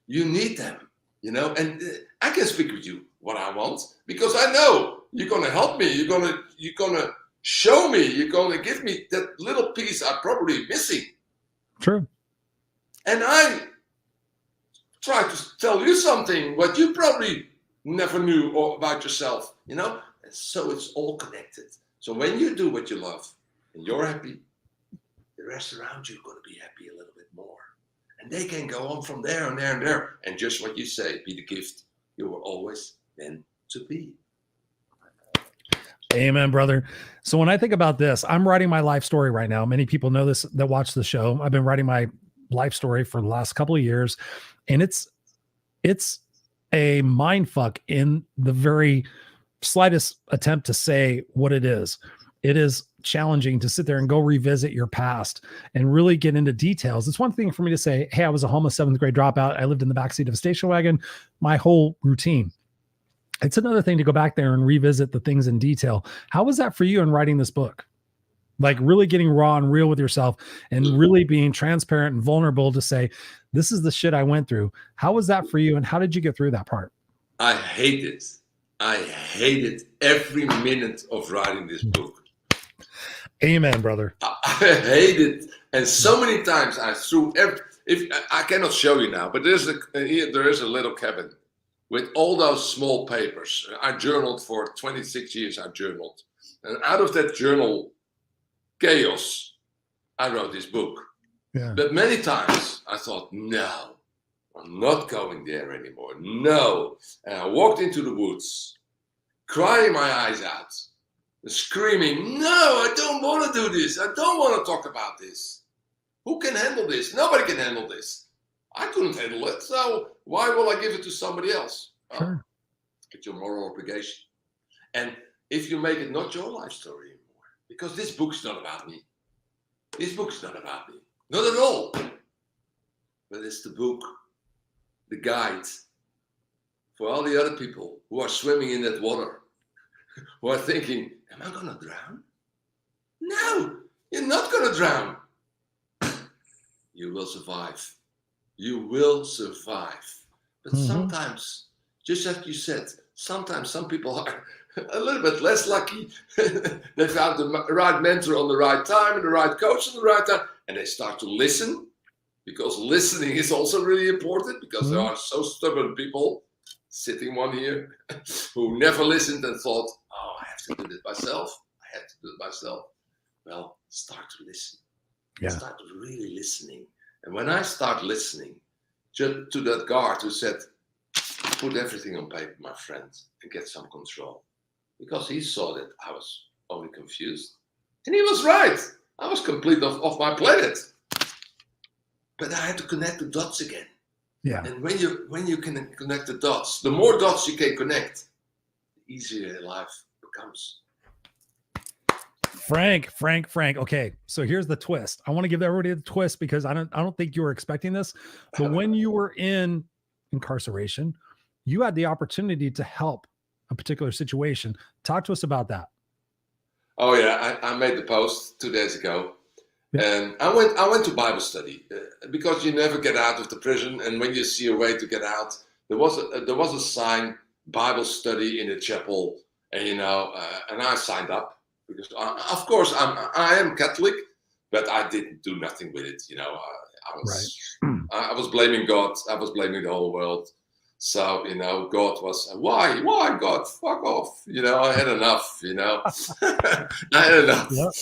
You need them, and I can speak with you what I want because I know you're going to help me. You're going to show me. You're going to give me that little piece I'm probably missing. True. And I try to tell you something what you probably never knew about yourself, and so it's all connected. So when you do what you love and you're happy, the rest around you are going to be happy a little bit more. And they can go on from there and there and there. And just what you say, be the gift you were always meant to be. Amen, brother. So when I think about this, I'm writing my life story right now. Many people know this that watch the show. I've been writing my life story for the last couple of years, and it's a mind fuck in the very slightest attempt to say what it is. It is challenging to sit there and go revisit your past and really get into details. It's one thing for me to say, hey, I was a homeless 7th grade dropout. I lived in the backseat of a station wagon, my whole routine. It's another thing to go back there and revisit the things in detail. How was that for you in writing this book? Like really getting raw and real with yourself and really being transparent and vulnerable to say, this is the shit I went through. How was that for you? And how did you get through that part? I hate it. I hated every minute of writing this book. Amen, brother. I hate it. And so many times I threw I cannot show you now, but there is a little cabin with all those small papers. I journaled for 26 years. I journaled. And out of that journal chaos, I wrote this book. Yeah. But many times I thought, no, I'm not going there anymore. No. And I walked into the woods, crying my eyes out, screaming, no, I don't want to do this. I don't want to talk about this. Who can handle this? Nobody can handle this. I couldn't handle it, so why will I give it to somebody else? Sure. It's your moral obligation. And if you make it not your life story anymore, because this book's not about me. This book's not about me. Not at all. But it's the book, the guide for all the other people who are swimming in that water, who are thinking, am I going to drown? No, you're not going to drown. You will survive. You will survive. But sometimes, just as you said, sometimes some people are a little bit less lucky. They found the right mentor on the right time and the right coach on the right time, and they start to listen, because listening is also really important, because there are so stubborn people sitting one here who never listened and thought, oh, I have to do it myself. I have to do it myself. Well, start to listen. Yeah. Start really listening. And when I start listening to that guard who said, put everything on paper, my friend, and get some control. Because he saw that I was only confused. And he was right. I was completely off my planet. But I had to connect the dots again. Yeah. And when you can connect the dots, the more dots you can connect, the easier life becomes. Frank. Okay, so here's the twist. I want to give everybody the twist, because I don't think you were expecting this. But when you were in incarceration, you had the opportunity to help a particular situation. Talk to us about that. Oh yeah, I made the post 2 days ago, Yeah. and I went to Bible study because you never get out of the prison, and when you see a way to get out, there was a sign, Bible study in the chapel, and and I signed up. Because of course I am Catholic, but I didn't do nothing with it. I was blaming God. I was blaming the whole world. So God was why God, fuck off. I had enough. I had enough. Yep.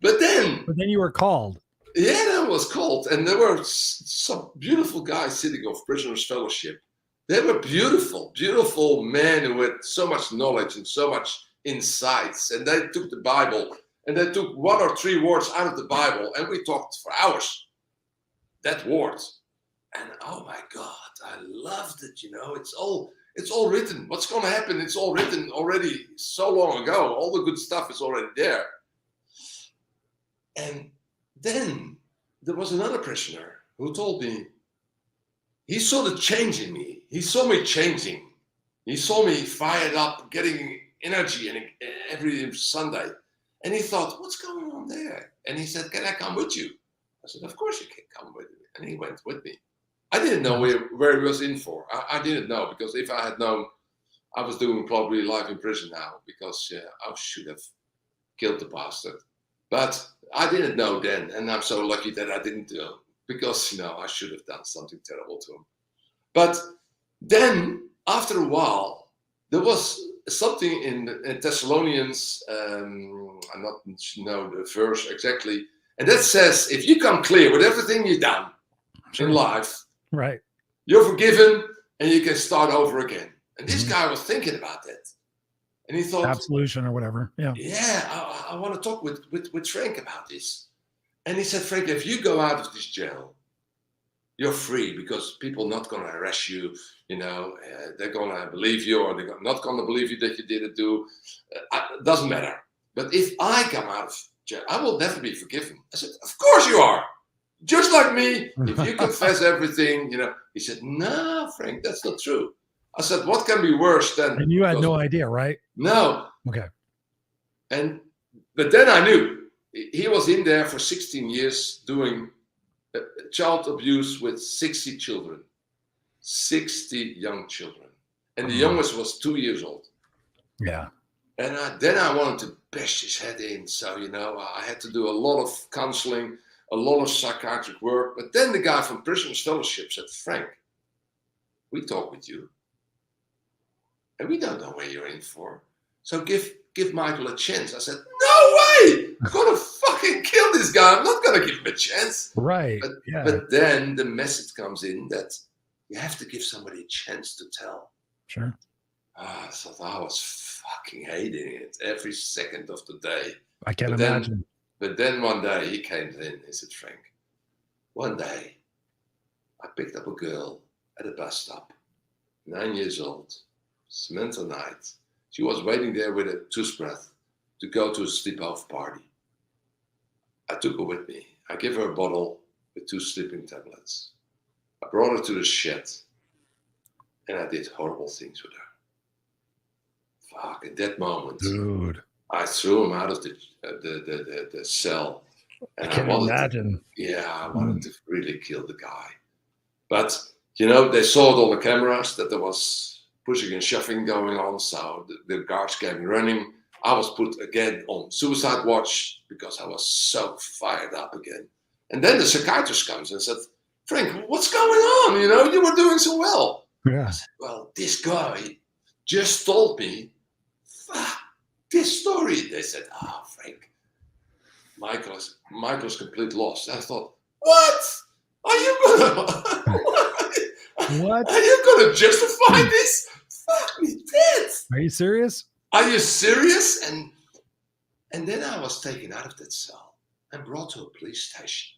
But then you were called. Yeah, I was called, and there were some beautiful guys sitting of Prisoners Fellowship. They were beautiful, beautiful men who had so much knowledge and so much insights, and they took the Bible and they took 1 or 3 words out of the Bible, and we talked for hours. That word, and oh my God, I loved it. It's all written. What's going to happen? It's all written already so long ago. All the good stuff is already there. And then there was another prisoner who told me he saw the change in me. He saw me changing. He saw me fired up, getting energy every Sunday. And he thought, what's going on there? And he said, can I come with you? I said, of course you can come with me. And he went with me. I didn't know where he was in for. I didn't know, because if I had known, I was doing probably life in prison now, because I should have killed the bastard. But I didn't know then, and I'm so lucky that I didn't do, because I should have done something terrible to him. But then, after a while, there was something in Thessalonians, I not know the verse exactly, and that says, if you come clear with everything you've done in life, right, you're forgiven and you can start over again. And this guy was thinking about that. And he thought, absolution or whatever. Yeah. I want to talk with Frank about this. And he said, Frank, if you go out of this jail, you're free, because people are not going to arrest you. They're going to believe you, or they're not going to believe you that you didn't do. It doesn't matter. But if I come out of jail, I will never be forgiven. I said, of course you are. Just like me. If you confess everything, He said, no, Frank, that's not true. I said, what can be worse than... And you had no idea, right? No. Okay. But then I knew. He was in there for 16 years doing child abuse with 60 children. 60 young children. And the youngest was 2 years old. Yeah. And then I wanted to bash his head in. So, I had to do a lot of counseling, a lot of psychiatric work. But then the guy from Prisoners Fellowship said, Frank, we talk with you. And we don't know where you're in for. So give Michael a chance. I said, no way! I'm going to fucking kill this guy. I'm not going to give him a chance. Right. But then the message comes in that, You have to give somebody a chance to tell. Sure. So I was fucking hating it every second of the day. I can't imagine. But then one day he came in. He said, Frank, one day I picked up a girl at a bus stop, 9 years old, winter night. She was waiting there with a toothbrush to go to a sleepover party. I took her with me. I gave her a bottle with 2 sleeping tablets. I brought her to the shed, and I did horrible things with her. Fuck! At that moment, dude, I threw him out of the cell. And I can't imagine. I wanted to really kill the guy. But, you know, they saw it on the cameras that there was pushing and shoving going on. So the guards came running. I was put again on suicide watch because I was so fired up again. And then the psychiatrist comes and said, Frank, what's going on? You know, you were doing so well. Yeah. I said, well, this guy just told me this story. They said, Frank, Michael's complete loss. I thought, what? Are you gonna what? Are you gonna justify this? Fuck me dead. Are you serious? Are you serious? And then I was taken out of that cell and brought to a police station.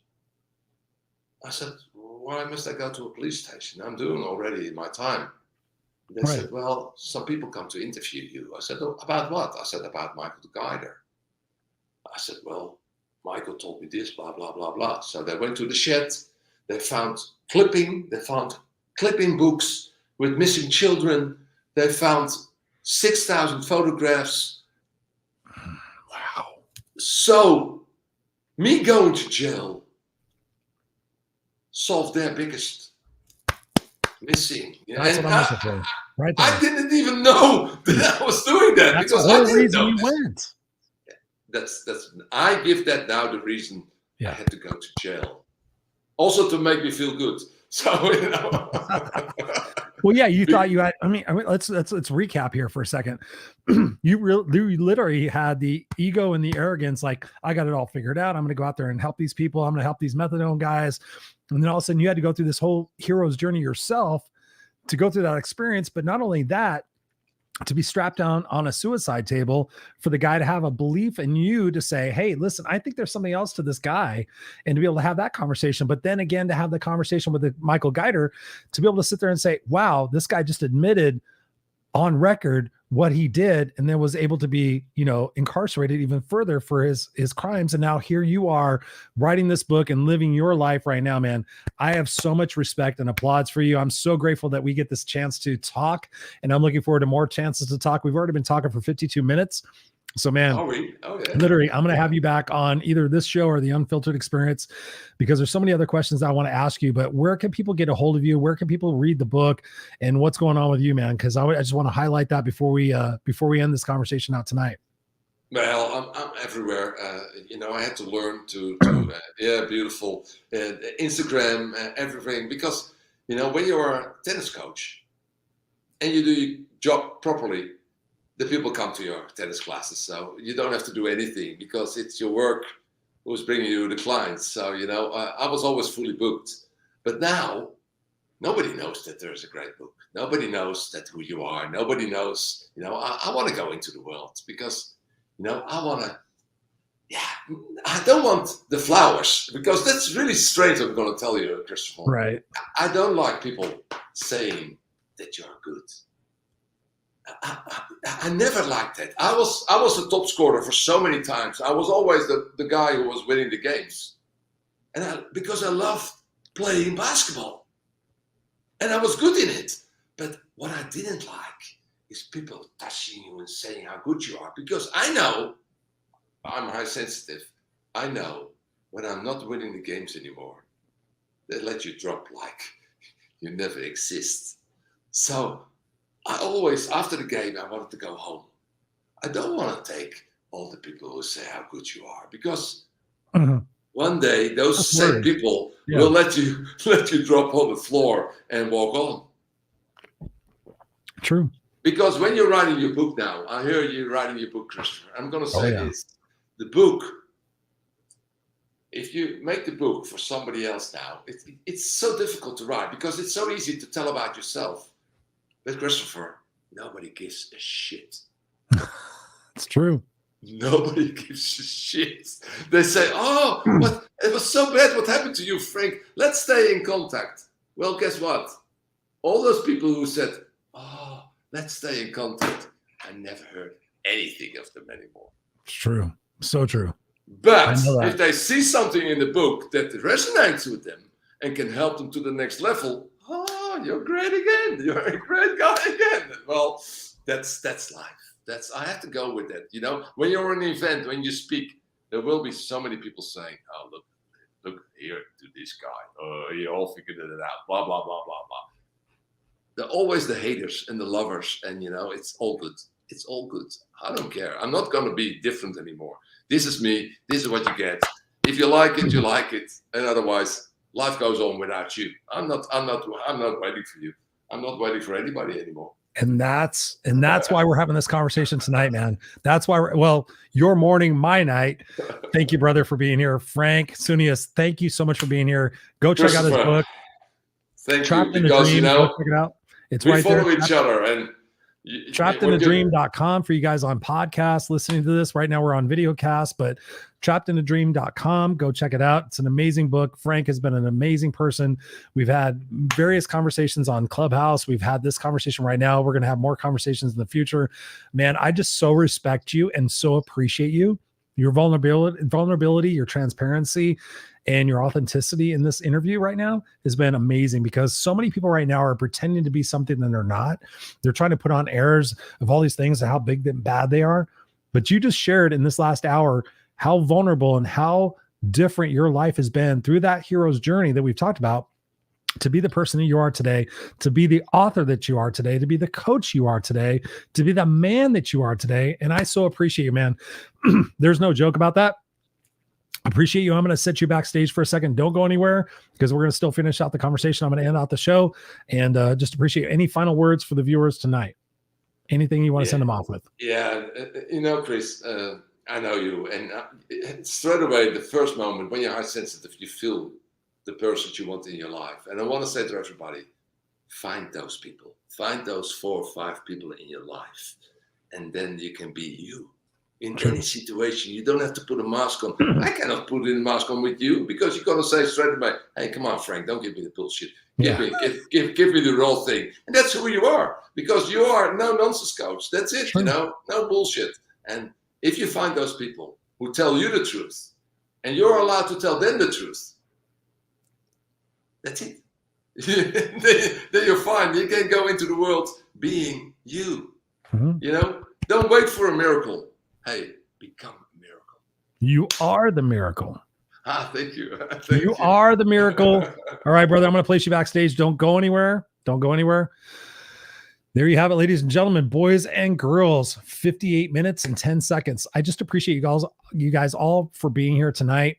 I said, why must I go to a police station? I'm doing already my time. They said, well, some people come to interview you. I said, oh, about what? I said, about Michael the Guider. I said, well, Michael told me this, blah, blah, blah, blah. So they went to the shed. They found clipping books with missing children. They found 6,000 photographs. Wow. So me going to jail solved their biggest missing. That's what I'm looking for. Right there. I didn't even know that I was doing that. That's because the whole I didn't reason know you this. went. That's I give that now the reason Yeah. I had to go to jail. Also to make me feel good. So, you know. Well, yeah, you thought you had. I mean, let's recap here for a second. You literally had the ego and the arrogance, like I got it all figured out. I'm going to go out there and help these people. I'm going to help these methadone guys, and then all of a sudden you had to go through this whole hero's journey yourself to go through that experience. But not only that, to be strapped down on a suicide table, for the guy to have a belief in you to say, hey, listen, I think there's something else to this guy, and to be able to have that conversation. But then again, to have the conversation with the Michael Guider, to be able to sit there and say, wow, this guy just admitted on record what he did, and then was able to be, you know, incarcerated even further for his crimes. And now here you are writing this book and living your life right now, man. I have so much respect and applause for you. I'm so grateful that we get this chance to talk, and I'm looking forward to more chances to talk. We've already been talking for 52 minutes. So, man, literally, I'm going to have you back on either this show or the Unfiltered Experience, because there's so many other questions I want to ask you. But where can people get a hold of you? Where can people read the book, and what's going on with you, man? Because I just want to highlight that before we end this conversation out tonight. Well, I'm everywhere. You know, I had to learn to beautiful Instagram, everything, because you know, when you're a tennis coach and you do your job properly, the people come to your tennis classes, so you don't have to do anything because it's your work who's bringing you the clients. So, you know, I was always fully booked. But now, nobody knows that there's a great book. Nobody knows that who you are. Nobody knows, you know, I want to go into the world because, you know, I don't want the flowers, because that's really strange, I'm going to tell you, Christopher. Right. I don't like people saying that you're good. I never liked that. I was the top scorer for so many times. I was always the guy who was winning the games. And because I loved playing basketball. And I was good in it. But what I didn't like is people touching you and saying how good you are. Because I know, I'm high sensitive. I know when I'm not winning the games anymore, they let you drop like you never exist. So I always, after the game, I wanted to go home. I don't want to take all the people who say how good you are, because one day those same people will let you drop on the floor and walk on. True. Because when you're writing your book now, I hear you writing your book, Christopher. I'm going to say this: the book if you make the book for somebody else now, it's so difficult to write because it's so easy to tell about yourself. But Christopher, nobody gives a shit. It's true. Nobody gives a shit. They say, oh, but it was so bad. What happened to you, Frank? Let's stay in contact. Well, guess what? All those people who said, oh, let's stay in contact, I never heard anything of them anymore. It's true. So true. But if they see something in the book that resonates with them and can help them to the next level, oh, you're great again. You're a great guy again. Well, that's life. I have to go with that. You know, when you're in an event, when you speak, there will be so many people saying, oh, look here to this guy. Oh, he all figured it out. Blah, blah, blah, blah, blah. They're always the haters and the lovers. And, you know, it's all good. It's all good. I don't care. I'm not going to be different anymore. This is me. This is what you get. If you like it, you like it. And otherwise, life goes on without you. I'm not waiting for you. I'm not waiting for anybody anymore. And that's why we're having this conversation tonight, man. That's why your morning, my night. Thank you, brother, for being here. Frank, Soonius, thank you so much for being here. Go check out his book. Thank you, because, you know, check it out. It's we right follow there. each other. And trappedinadream.com for you guys on podcast listening to this. Right now we're on videocast, but trappedinadream.com, go check it out. It's an amazing book. Frank has been an amazing person. We've had various conversations on Clubhouse. We've had this conversation right now. We're going to have more conversations in the future. Man, I just so respect you and so appreciate you. Your vulnerability, your transparency, and your authenticity in this interview right now has been amazing, because so many people right now are pretending to be something that they're not. They're trying to put on airs of all these things and how big and bad they are. But you just shared in this last hour how vulnerable and how different your life has been through that hero's journey that we've talked about, to be the person that you are today, to be the author that you are today, to be the coach you are today, to be the man that you are today. And I so appreciate you, man. There's no joke about that. Appreciate you. I'm going to set you backstage for a second. Don't go anywhere, because we're going to still finish out the conversation. I'm going to end out the show, and just appreciate any final words for the viewers tonight. Anything you want to send them off with? Yeah. You know, Chris, I know you, and straight away, the first moment when you're high sensitive, you feel the person you want in your life. And I want to say to everybody, find those people. Find those 4 or 5 people in your life. And then you can be you. In any situation, you don't have to put a mask on. I cannot put a mask on with you, because you're going to say straight away, hey, come on, Frank, don't give me the bullshit. Give me the real thing. And that's who you are, because you are no nonsense coach. That's it, you know, no bullshit. And if you find those people who tell you the truth, and you're allowed to tell them the truth, that's it. Then you're fine. You can go into the world being you. You know, don't wait for a miracle. Hey, become a miracle. You are the miracle. Thank you. You are the miracle. All right, brother, I'm going to place you backstage. Don't go anywhere. Don't go anywhere. There you have it, ladies and gentlemen, boys and girls. 58 minutes and 10 seconds. I just appreciate you guys all for being here tonight.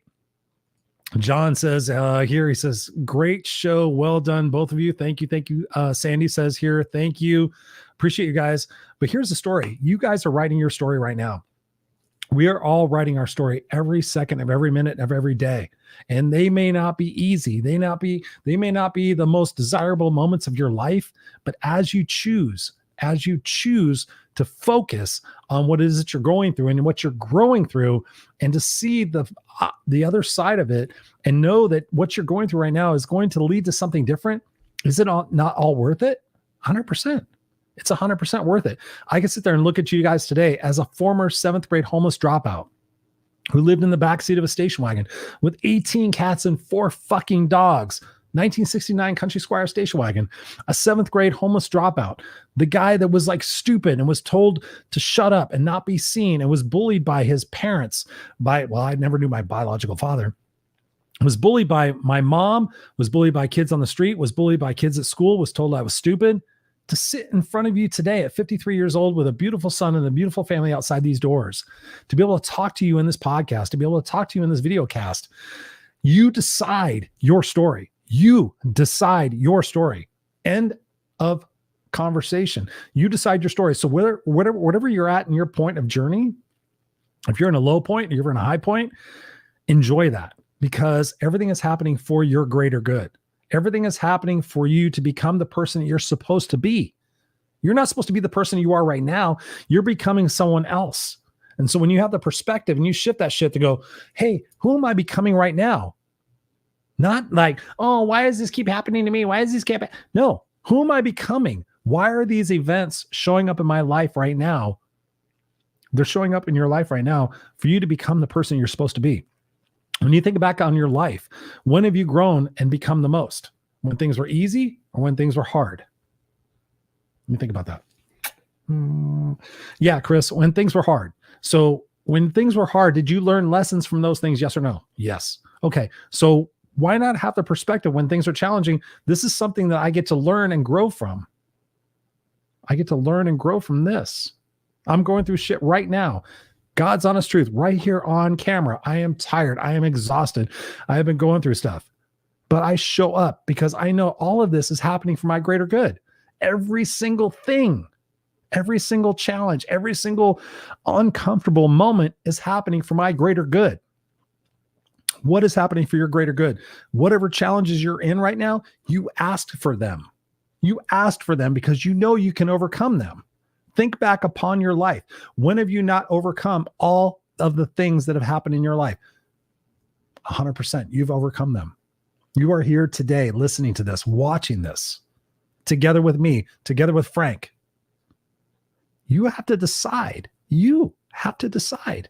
John says here, he says, great show. Well done, both of you. Thank you. Thank you. Sandy says here, thank you. Appreciate you guys. But here's the story. You guys are writing your story right now. We are all writing our story every second of every minute of every day. And they may not be easy. They may not be the most desirable moments of your life, but as you choose to focus on what it is that you're going through and what you're growing through, and to see the other side of it, and know that what you're going through right now is going to lead to something different. Is it not all worth it? 100%. It's 100% worth it. I can sit there and look at you guys today as a former 7th grade homeless dropout who lived in the backseat of a station wagon with 18 cats and 4 fucking dogs. 1969 Country Squire station wagon, a 7th grade homeless dropout, the guy that was like stupid and was told to shut up and not be seen, and was bullied by his parents, I never knew my biological father, was bullied by my mom, was bullied by kids on the street, was bullied by kids at school, was told I was stupid. To sit in front of you today at 53 years old with a beautiful son and a beautiful family outside these doors, to be able to talk to you in this podcast, to be able to talk to you in this video cast, you decide your story. You decide your story. End of conversation. You decide your story. So whatever you're at in your point of journey, if you're in a low point, or you're in a high point, enjoy that. because everything is happening for your greater good. Everything is happening for you to become the person that you're supposed to be. You're not supposed to be the person you are right now. You're becoming someone else. And so when you have the perspective and you shift that shit to go, hey, who am I becoming right now? Not like, oh, why does this keep happening to me? Why does this keep happening? No, who am I becoming? Why are these events showing up in my life right now? They're showing up in your life right now for you to become the person you're supposed to be. When you think back on your life, when have you grown and become the most? When things were easy or when things were hard? Let me think about that. Yeah, Chris, when things were hard. So when things were hard, did you learn lessons from those things? Yes or no? Yes. Okay. So why not have the perspective when things are challenging? This is something that I get to learn and grow from. I get to learn and grow from this. I'm going through shit right now. God's honest truth right here on camera. I am tired. I am exhausted. I have been going through stuff, but I show up because I know all of this is happening for my greater good. Every single thing, every single challenge, every single uncomfortable moment is happening for my greater good. What is happening for your greater good? Whatever challenges you're in right now, you asked for them. You asked for them because you know you can overcome them. Think back upon your life. When have you not overcome all of the things that have happened in your life? 100%. You've overcome them. You are here today listening to this, watching this, together with me, together with Frank. You have to decide. You have to decide.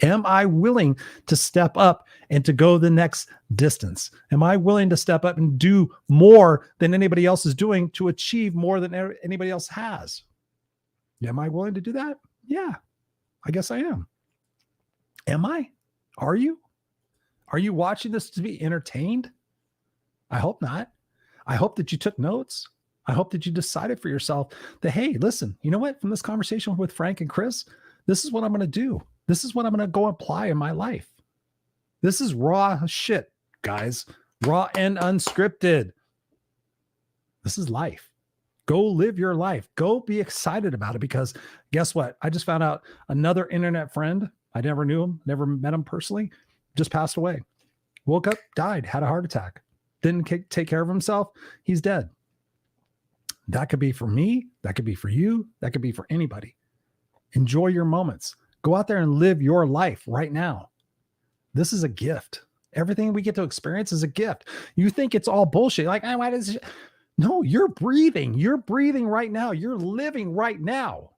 Am I willing to step up and to go the next distance? Am I willing to step up and do more than anybody else is doing to achieve more than anybody else has? Am I willing to do that? Yeah, I guess I am. Am I? Are you? Are you watching this to be entertained? I hope not. I hope that you took notes. I hope that you decided for yourself that, hey, listen, you know what? From this conversation with Frank and Chris, this is what I'm going to do. This is what I'm going to go apply in my life. This is raw shit, guys. Raw and unscripted. This is life. Go live your life. Go be excited about it because guess what? I just found out another internet friend. I never knew him, never met him personally, just passed away. Woke up, died, had a heart attack. Didn't take care of himself. He's dead. That could be for me. That could be for you. That could be for anybody. Enjoy your moments. Go out there and live your life right now. This is a gift. Everything we get to experience is a gift. You think it's all bullshit. Like, why does it? No, you're breathing. You're breathing right now. You're living right now.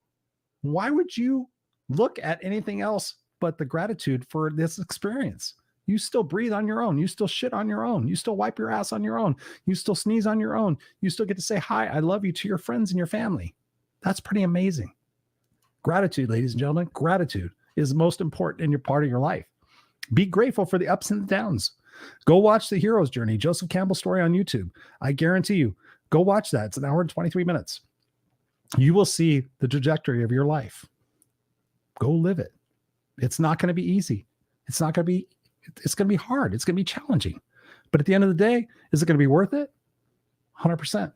Why would you look at anything else but the gratitude for this experience? You still breathe on your own. You still shit on your own. You still wipe your ass on your own. You still sneeze on your own. You still get to say hi, I love you to your friends and your family. That's pretty amazing. Gratitude, ladies and gentlemen, gratitude is most important in your part of your life. Be grateful for the ups and the downs. Go watch The Hero's Journey, Joseph Campbell's story on YouTube. I guarantee you, go watch that. It's an hour and 23 minutes. You will see the trajectory of your life. Go live it. It's not going to be easy. It's going to be hard. It's going to be challenging. But at the end of the day, is it going to be worth it? 100%.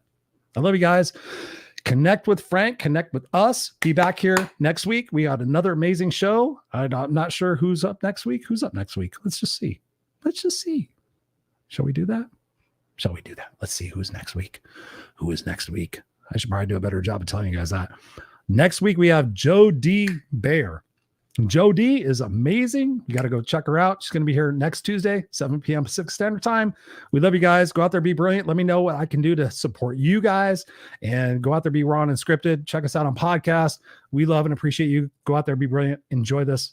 I love you guys. Connect with Frank, connect with us. Be back here next week. We got another amazing show. I'm not sure who's up next week. Who's up next week? Let's just see. Shall we do that? Let's see who's next week. Who is next week? I should probably do a better job of telling you guys that. Next week, we have Joe D. Bear. Joe D is amazing. You got to go check her out. She's going to be here next Tuesday, 7 p.m. Pacific Standard Time. We love you guys. Go out there, be brilliant. Let me know what I can do to support you guys. And go out there, be Raw and Unscripted. Check us out on podcast. We love and appreciate you. Go out there, be brilliant. Enjoy this.